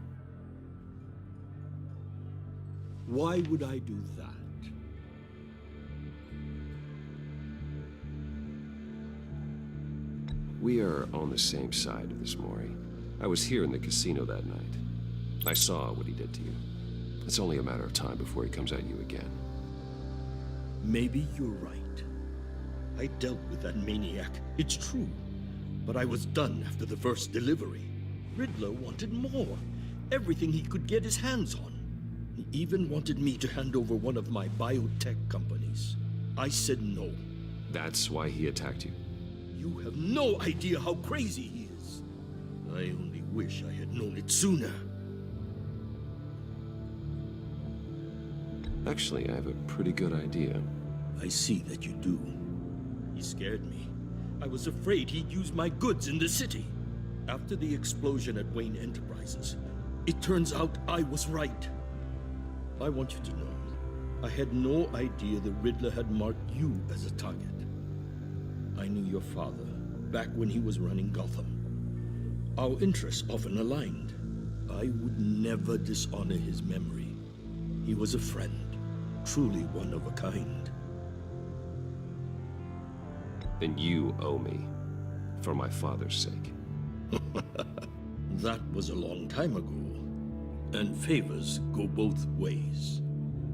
Why would I do that? We are on the same side of this, Mori. I was here in the casino that night. I saw what he did to you. It's only a matter of time before he comes at you again. Maybe you're right. I dealt with that maniac, it's true. But I was done after the first delivery. Riddler wanted more. Everything he could get his hands on. He even wanted me to hand over one of my biotech companies. I said no. That's why he attacked you? You have no idea how crazy he is. I only wish I had known it sooner. Actually, I have a pretty good idea. I see that you do. He scared me. I was afraid he'd use my goods in the city. After the explosion at Wayne Enterprises, it turns out I was right. I want you to know, I had no idea the Riddler had marked you as a target. I knew your father back when he was running Gotham. Our interests often aligned. I would never dishonor his memory. He was a friend. Truly one of a kind. Then you owe me, for my father's sake. That was a long time ago, and favors go both ways.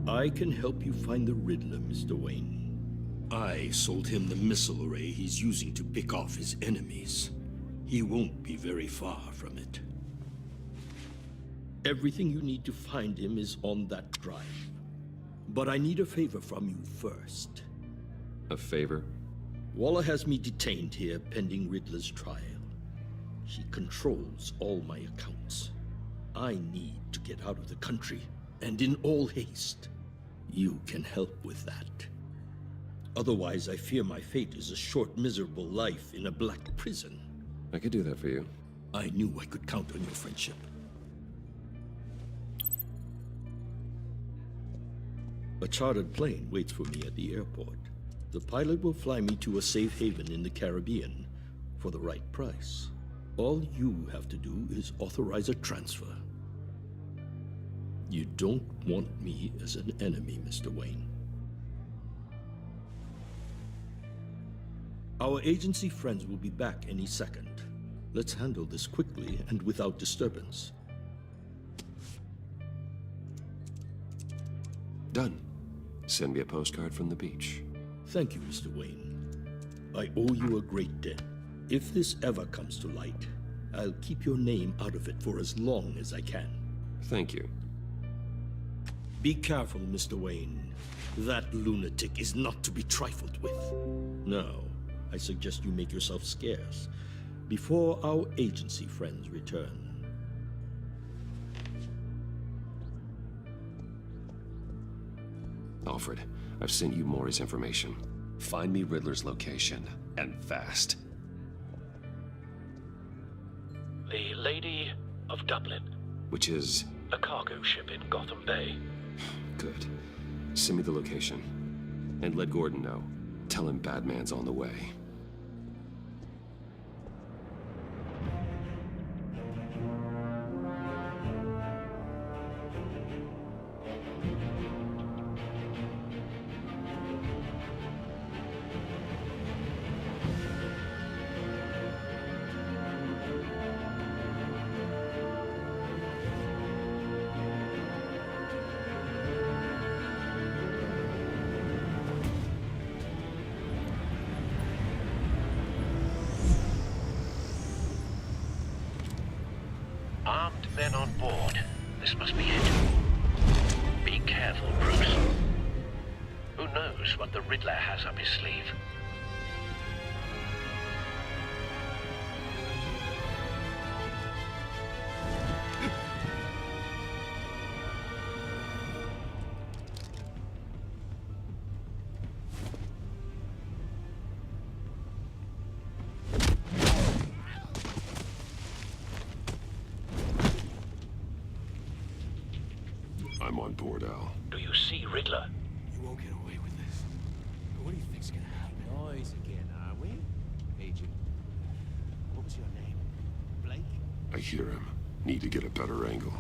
I can help you find the Riddler, Mr. Wayne. I sold him the missile array he's using to pick off his enemies. He won't be very far from it. Everything you need to find him is on that drive. But I need a favor from you first. A favor? Waller has me detained here pending Riddler's trial. She controls all my accounts. I need to get out of the country, and in all haste. You can help with that. Otherwise, I fear my fate is a short, miserable life in a black prison. I could do that for you. I knew I could count on your friendship. A chartered plane waits for me at the airport. The pilot will fly me to a safe haven in the Caribbean for the right price. All you have to do is authorize a transfer. You don't want me as an enemy, Mr. Wayne. Our agency friends will be back any second. Let's handle this quickly and without disturbance. Done. Send me a postcard from the beach. Thank you, Mr. Wayne. I owe you a great debt. If this ever comes to light, I'll keep your name out of it for as long as I can. Thank you. Be careful, Mr. Wayne. That lunatic is not to be trifled with. Now, I suggest you make yourself scarce before our agency friends return. Alfred, I've sent you Maury's information. Find me Riddler's location, and fast. The Lady of Dublin. Which is? A cargo ship in Gotham Bay. Good. Send me the location. And let Gordon know. Tell him Batman's on the way. Armed men on board. This must be it. Be careful, Bruce. Who knows what the Riddler has up his sleeve? I'm on board, Al. Do you see Riddler? You won't get away with this. What do you think's gonna happen? Noise again, are we? Agent, what was your name? Blake? I hear him. Need to get a better angle.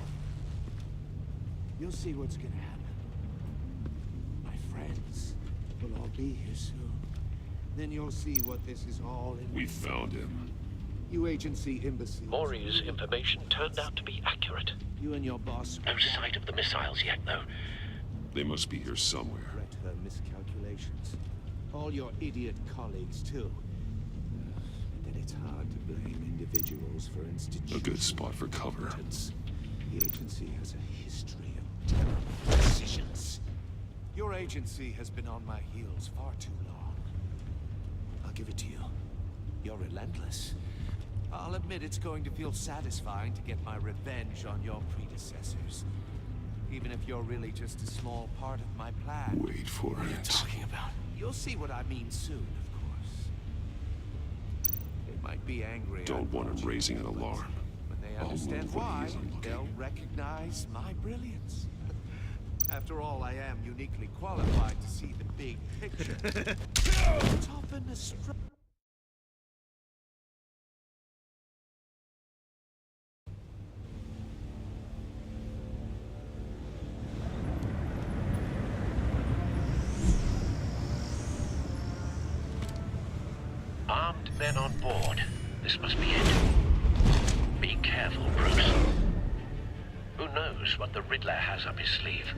You'll see what's gonna happen. My friends will all be here soon. Then you'll see what this is all in. We found him. You agency imbeciles. Maury's information turned out to be accurate. You and your boss. No sight of the missiles yet, though. They must be here somewhere. Regret her miscalculations. All your idiot colleagues, too. Then it's hard to blame individuals for institutions. A good spot for cover. The agency has a history of terrible decisions. Your agency has been on my heels far too long. I'll give it to you. You're relentless. I'll admit it's going to feel satisfying to get my revenge on your predecessors. Even if you're really just a small part of my plan. Wait for What are you it. talking about? You'll see what I mean soon, of course. They might be angry. Don't want him raising an alarm. When they I'll understand move when he why, isn't looking. they'll recognize my brilliance. After all, I am uniquely qualified to see the big picture. Toughen the strap. Armed men on board. This must be it. Be careful, Bruce. Who knows what the Riddler has up his sleeve?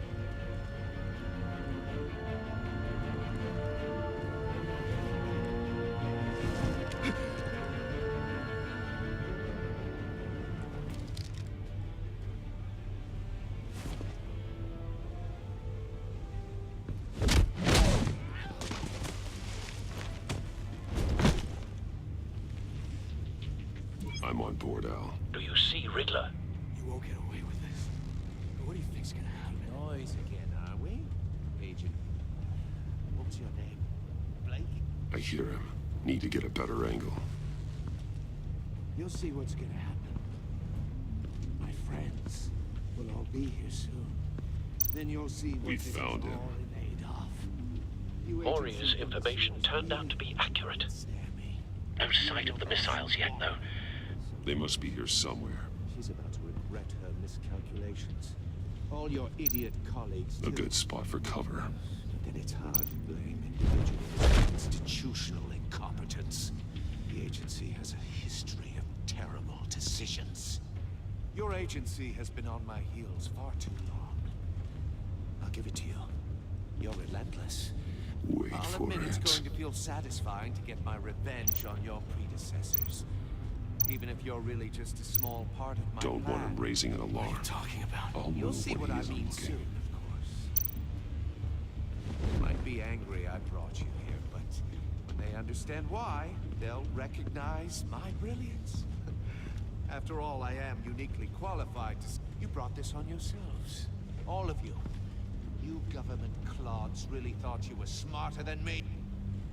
I'm on board, Al. Do you see Riddler? You won't get away with this. But what do you think's gonna happen? Noise again, are we? Agent. What's your name? Blake? I hear him. Need to get a better angle. You'll see what's gonna happen. My friends will all be here soon. Then you'll see what We this found is him. all in aid of. You Maury's agents information turned out to be accurate. No sight of the missiles yet, though. They must be here somewhere. She's about to regret her miscalculations. All your idiot colleagues A too. good spot for cover. Then it's hard to blame individual institutional incompetence. The agency has a history of terrible decisions. Your agency has been on my heels far too long. I'll give it to you. You're relentless. Wait I'll for admit it's it. going to feel satisfying to get my revenge on your predecessors. Even if you're really just a small part of my Don't plan. want him raising an alarm. What are you talking about? I'll You'll move see when what he I isn't mean looking. soon, of course. They might be angry I brought you here, but when they understand why, they'll recognize my brilliance. After all, I am uniquely qualified to... You brought this on yourselves. All of you. You government clods really thought you were smarter than me.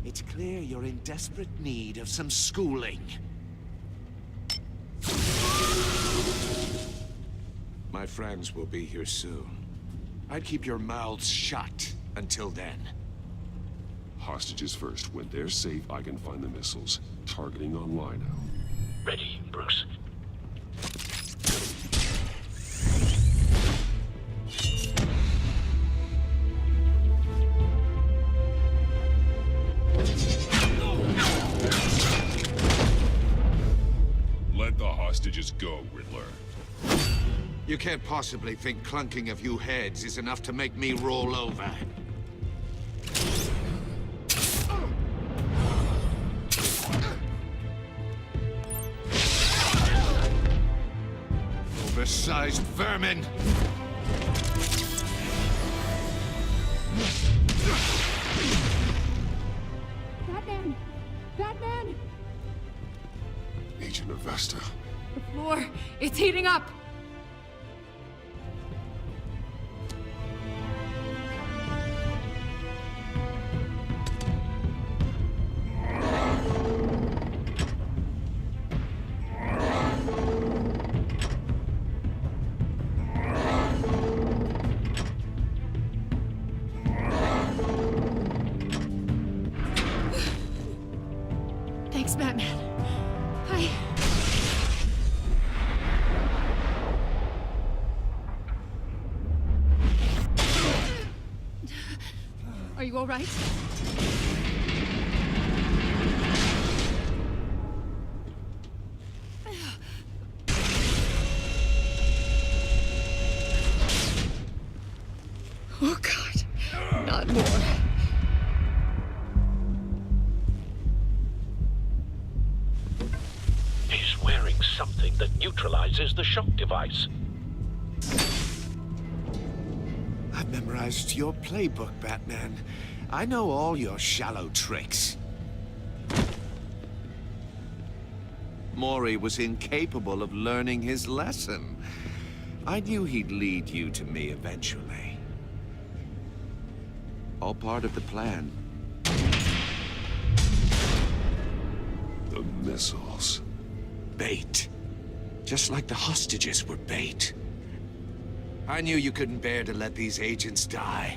It's clear you're in desperate need of some schooling. My friends will be here soon. I'd keep your mouths shut until then. Hostages first. When they're safe, I can find the missiles. Targeting online now. Ready, Bruce. Let the hostages go, Riddler. You can't possibly think clunking a few heads is enough to make me roll over. Oversized vermin! Batman! Batman! Agent Avesta. The floor, it's heating up! Thanks, Batman. Are you all right? Oh, God. Not more. He's wearing something that neutralizes the shock device. I've memorized your playbook, Batman. I know all your shallow tricks. Maury was incapable of learning his lesson. I knew he'd lead you to me eventually. All part of the plan. The missiles. Bait. Just like the hostages were bait. I knew you couldn't bear to let these agents die.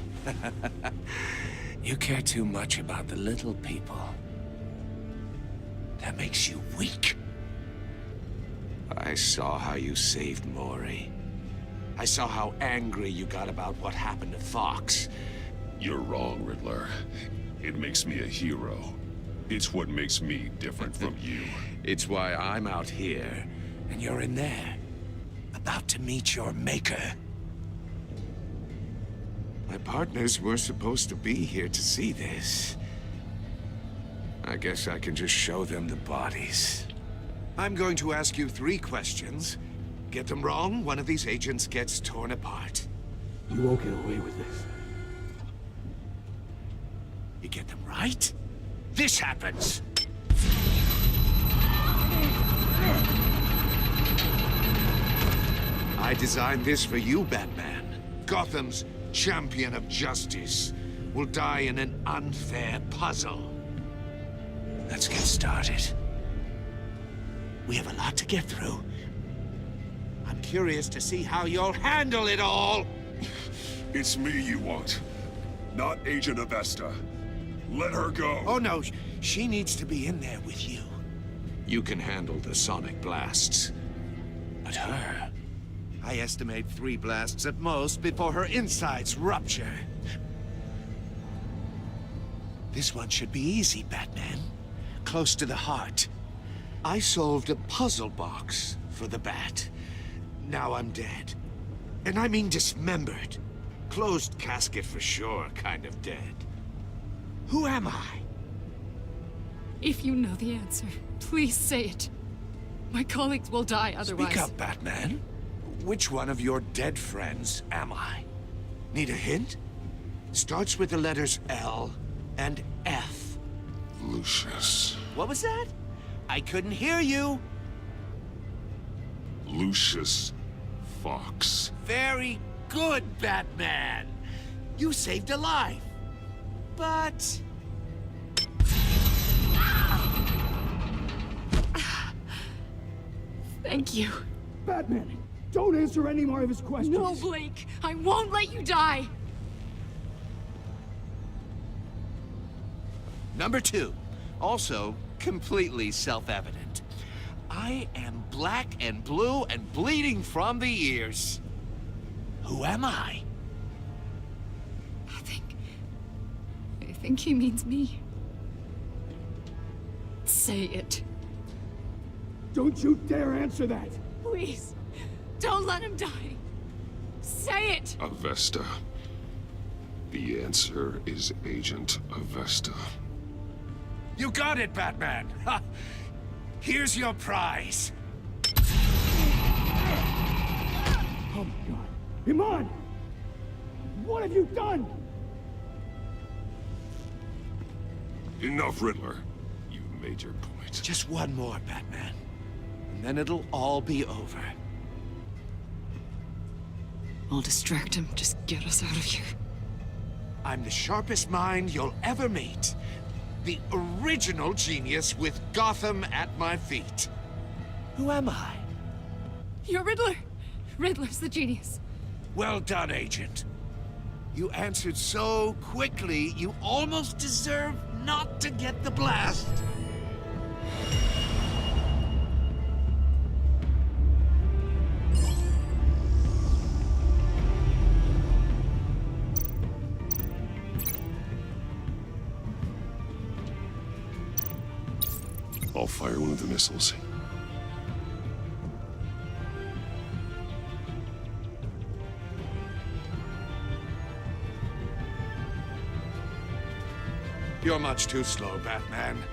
You care too much about the little people. That makes you weak. I saw how you saved Maury. I saw how angry you got about what happened to Fox. You're wrong, Riddler. It makes me a hero. It's what makes me different from you. It's why I'm out here, and you're in there, about to meet your maker. My partners were supposed to be here to see this. I guess I can just show them the bodies. I'm going to ask you 3 questions. Get them wrong, one of these agents gets torn apart. You won't get away with this. You get them right, this happens! I designed this for you, Batman. Gotham's champion of justice will die in an unfair puzzle. Let's get started. We have a lot to get through. I'm curious to see how you'll handle it all. It's me you want, not Agent Avesta. Let her go. Oh no, she needs to be in there with you. You can handle the sonic blasts. But her... I estimate 3 blasts at most before her insides rupture. This one should be easy, Batman. Close to the heart. I solved a puzzle box for the Bat. Now I'm dead. And I mean dismembered. Closed casket for sure, kind of dead. Who am I? If you know the answer, please say it. My colleagues will die otherwise. Speak up, Batman. Which one of your dead friends am I? Need a hint? Starts with the letters L and F. Lucius. What was that? I couldn't hear you. Lucius Fox. Very good, Batman. You saved a life. But... Thank you. Batman, don't answer any more of his questions. No, Blake. I won't let you die. Number 2. Also completely self-evident. I am black and blue and bleeding from the ears. Who am I? I think he means me. Say it. Don't you dare answer that! Please, don't let him die. Say it! Avesta. The answer is Agent Avesta. You got it, Batman! Ha. Here's your prize. Oh my god. Iman! What have you done? Enough, Riddler. You've made your point. Just one more, Batman. And then it'll all be over. I'll distract him. Just get us out of here. I'm the sharpest mind you'll ever meet. The original genius with Gotham at my feet. Who am I? You're Riddler. Riddler's the genius. Well done, Agent. You answered so quickly, you almost deserve not to get the blast. I'll fire one of the missiles. You're much too slow, Batman.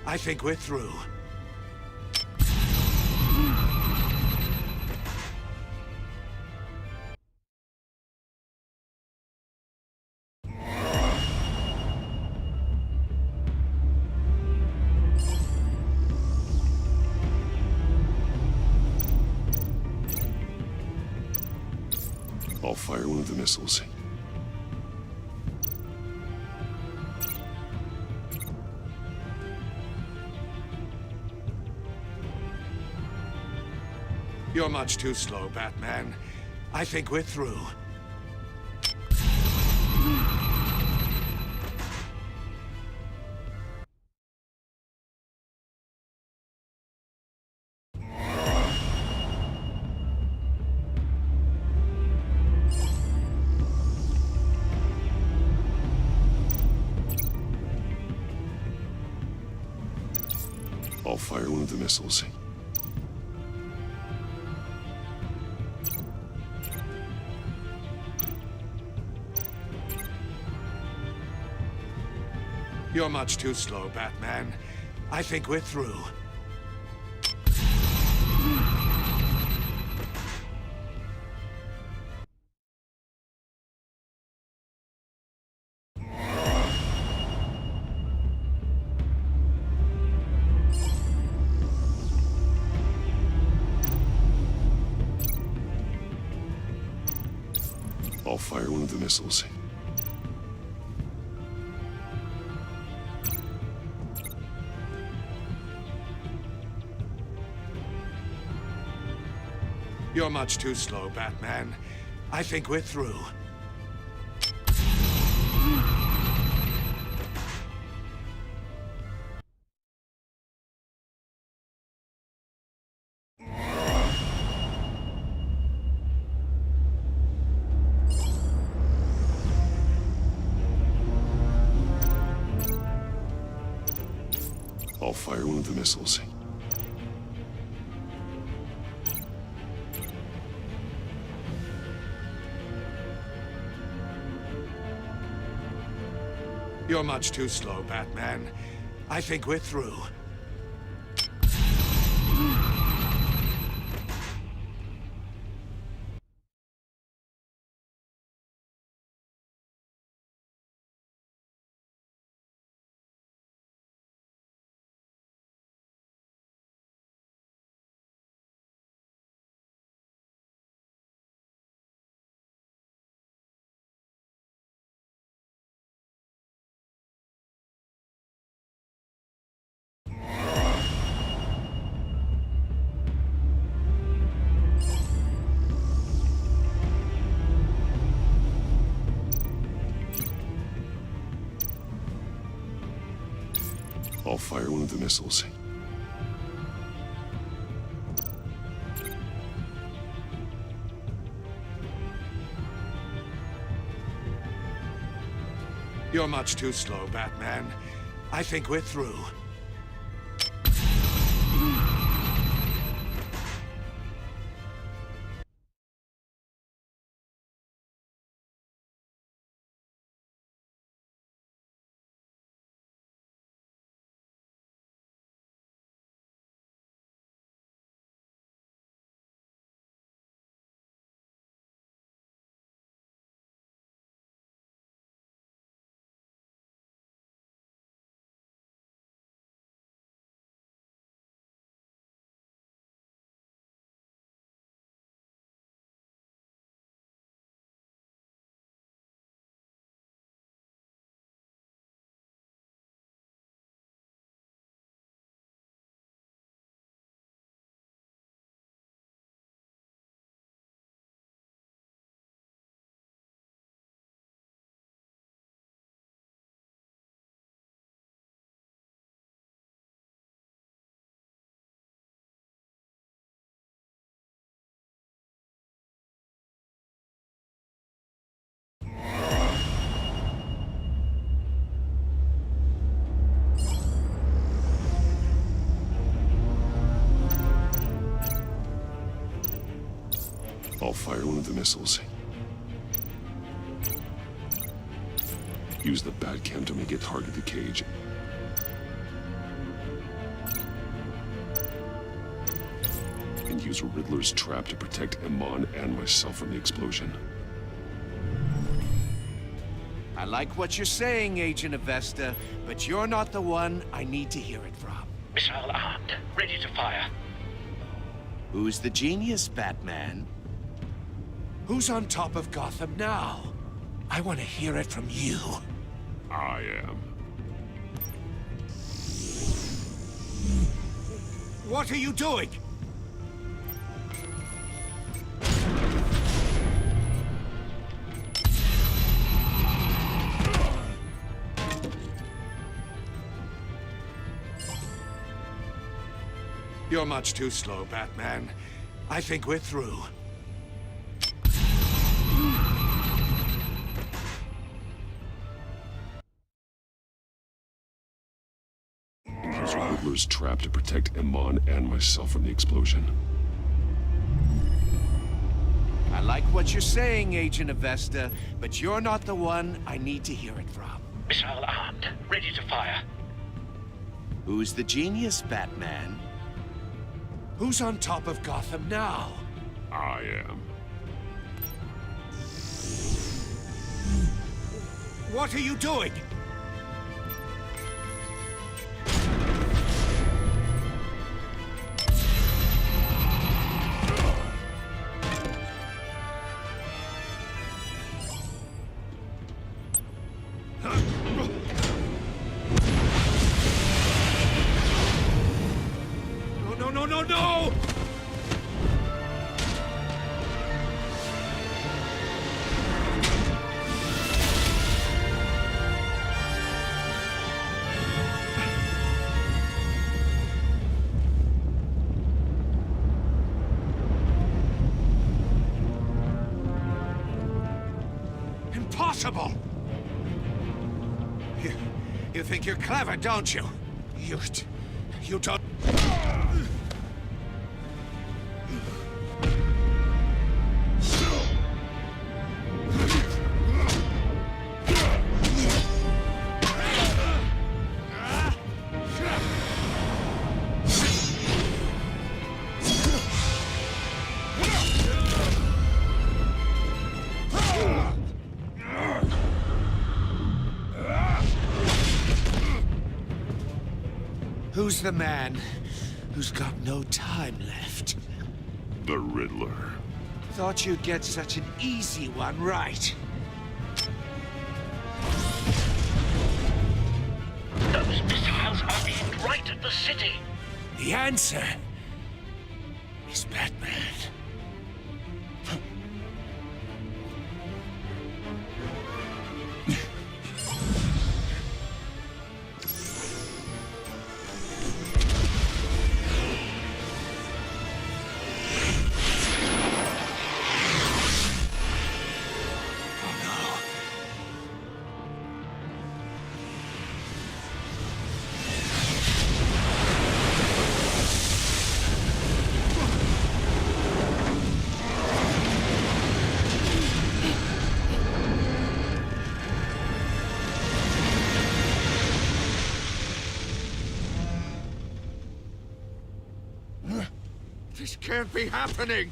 I think we're through. I'll fire one of the missiles. You're much too slow, Batman. I think we're through. I'll fire one of the missiles. You're much too slow, Batman. I think we're through. I'll fire one of the missiles. You're much too slow, Batman. I think we're through. I'll fire one of the missiles. You're much too slow, Batman. I think we're through. I'll fire one of the missiles. You're much too slow, Batman. I think we're through. I'll fire one of the missiles. Use the Batcam to make it target the cage. And use Riddler's trap to protect Iman and myself from the explosion. I like what you're saying, Agent Avesta, but you're not the one I need to hear it from. Missile armed, ready to fire. Who's the genius, Batman? Who's on top of Gotham now? I want to hear it from you. I am. What are you doing? You're much too slow, Batman. I think we're through. And use Riddler's trap to protect Iman and myself from the explosion. I like what you're saying, Agent Avesta, but you're not the one I need to hear it from. Missile armed, ready to fire. Who's the genius, Batman? Who's on top of Gotham now? I am. What are you doing? no, no, no! Impossible! You think you're clever, don't you? You don't... Who's the man who's got no time left? The Riddler. Thought you'd get such an easy one right. Those missiles are aimed right at the city. The answer is Batman. This can't be happening!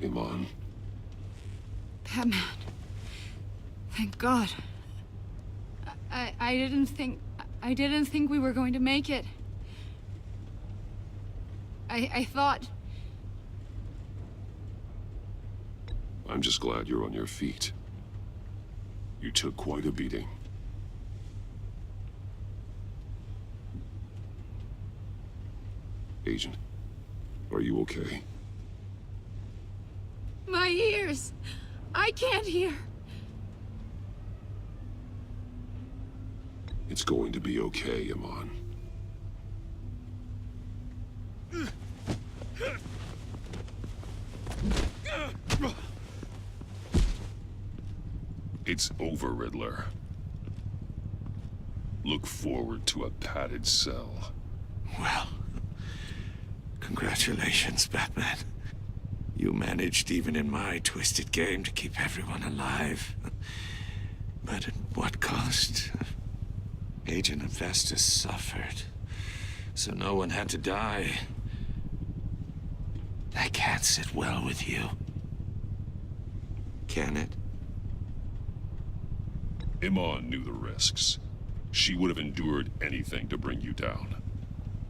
Iman. Batman. Thank God. I didn't think we were going to make it. I thought... I'm just glad you're on your feet. You took quite a beating. Agent, are you okay? My ears! I can't hear! It's going to be okay, Iman. It's over, Riddler. Look forward to a padded cell. Well, congratulations, Batman. You managed, even in my twisted game, to keep everyone alive. But at what cost? Agent Avestus suffered, so no one had to die. That can't sit well with you. Can it? Iman knew the risks. She would have endured anything to bring you down.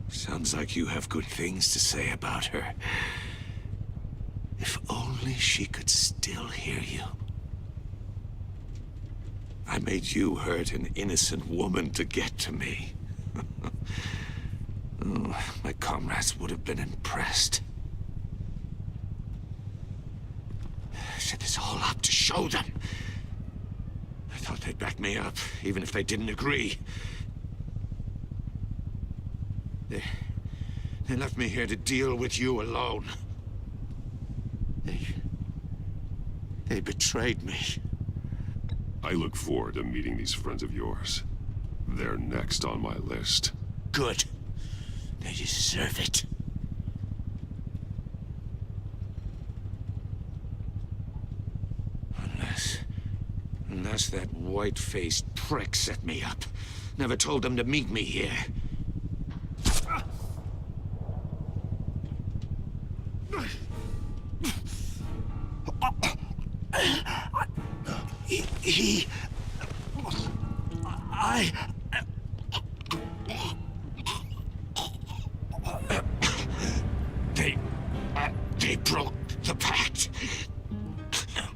Sounds like you have good things to say about her. If only she could still hear you. I made you hurt an innocent woman to get to me. Oh, my comrades would have been impressed. I set this all up to show them. I thought they'd back me up, even if they didn't agree. They left me here to deal with you alone. They betrayed me. I look forward to meeting these friends of yours. They're next on my list. Good. They deserve it. Unless that white-faced prick set me up. Never told them to meet me here. They broke the pact.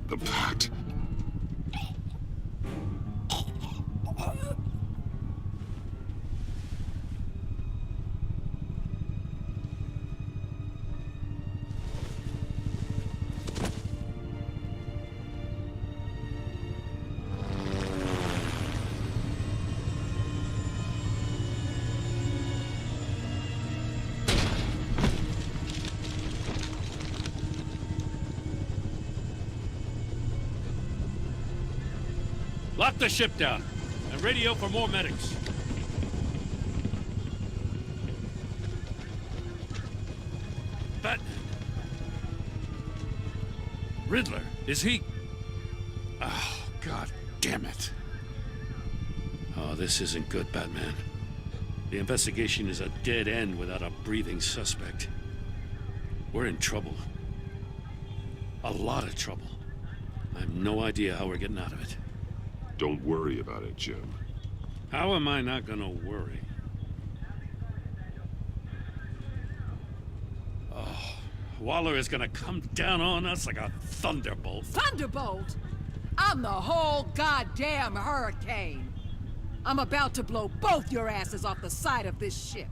The pact? Lock the ship down, and radio for more medics. But... Riddler, is he... Oh, God damn it. Oh, this isn't good, Batman. The investigation is a dead end without a breathing suspect. We're in trouble. A lot of trouble. I have no idea how we're getting out of it. Don't worry about it, Jim. How am I not gonna worry? Oh, Waller is gonna come down on us like a thunderbolt. Thunderbolt? I'm the whole goddamn hurricane. I'm about to blow both your asses off the side of this ship.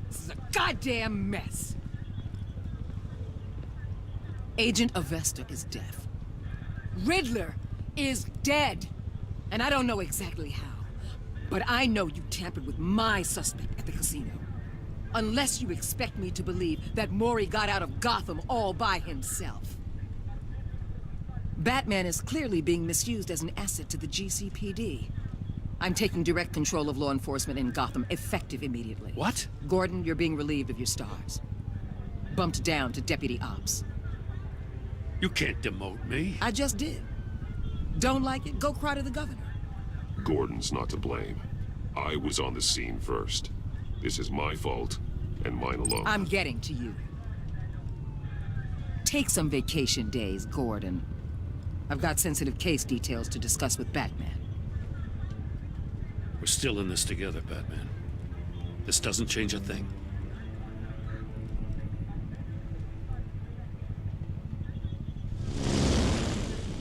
This is a goddamn mess. Agent Avesta is deaf. Riddler is dead. And I don't know exactly how, but I know you tampered with my suspect at the casino. Unless you expect me to believe that Mori got out of Gotham all by himself. Batman is clearly being misused as an asset to the GCPD. I'm taking direct control of law enforcement in Gotham, effective immediately. What? Gordon, you're being relieved of your stars. Bumped down to Deputy Ops. You can't demote me. I just did. Don't like it? Go cry to the governor. Gordon's not to blame. I was on the scene first. This is my fault, and mine alone. I'm getting to you. Take some vacation days, Gordon. I've got sensitive case details to discuss with Batman. We're still in this together, Batman. This doesn't change a thing.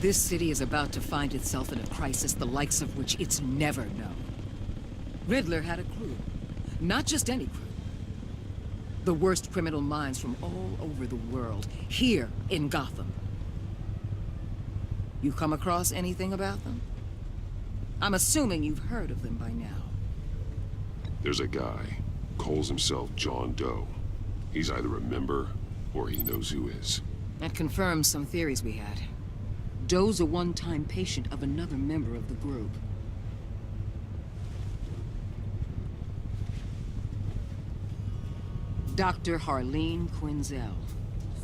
This city is about to find itself in a crisis the likes of which it's never known. Riddler had a crew. Not just any crew. The worst criminal minds from all over the world, here in Gotham. You come across anything about them? I'm assuming you've heard of them by now. There's a guy, calls himself John Doe. He's either a member, or he knows who is. That confirms some theories we had. Doe's a one-time patient of another member of the group. Dr. Harleen Quinzel,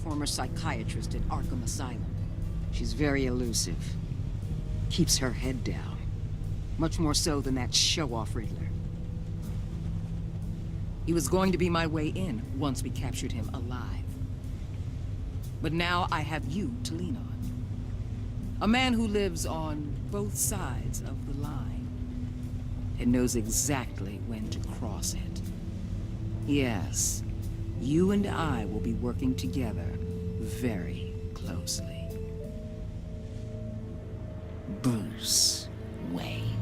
former psychiatrist at Arkham Asylum. She's very elusive. Keeps her head down. Much more so than that show-off Riddler. He was going to be my way in once we captured him alive. But now I have you to lean on. A man who lives on both sides of the line and knows exactly when to cross it. Yes, you and I will be working together very closely. Bruce Wayne.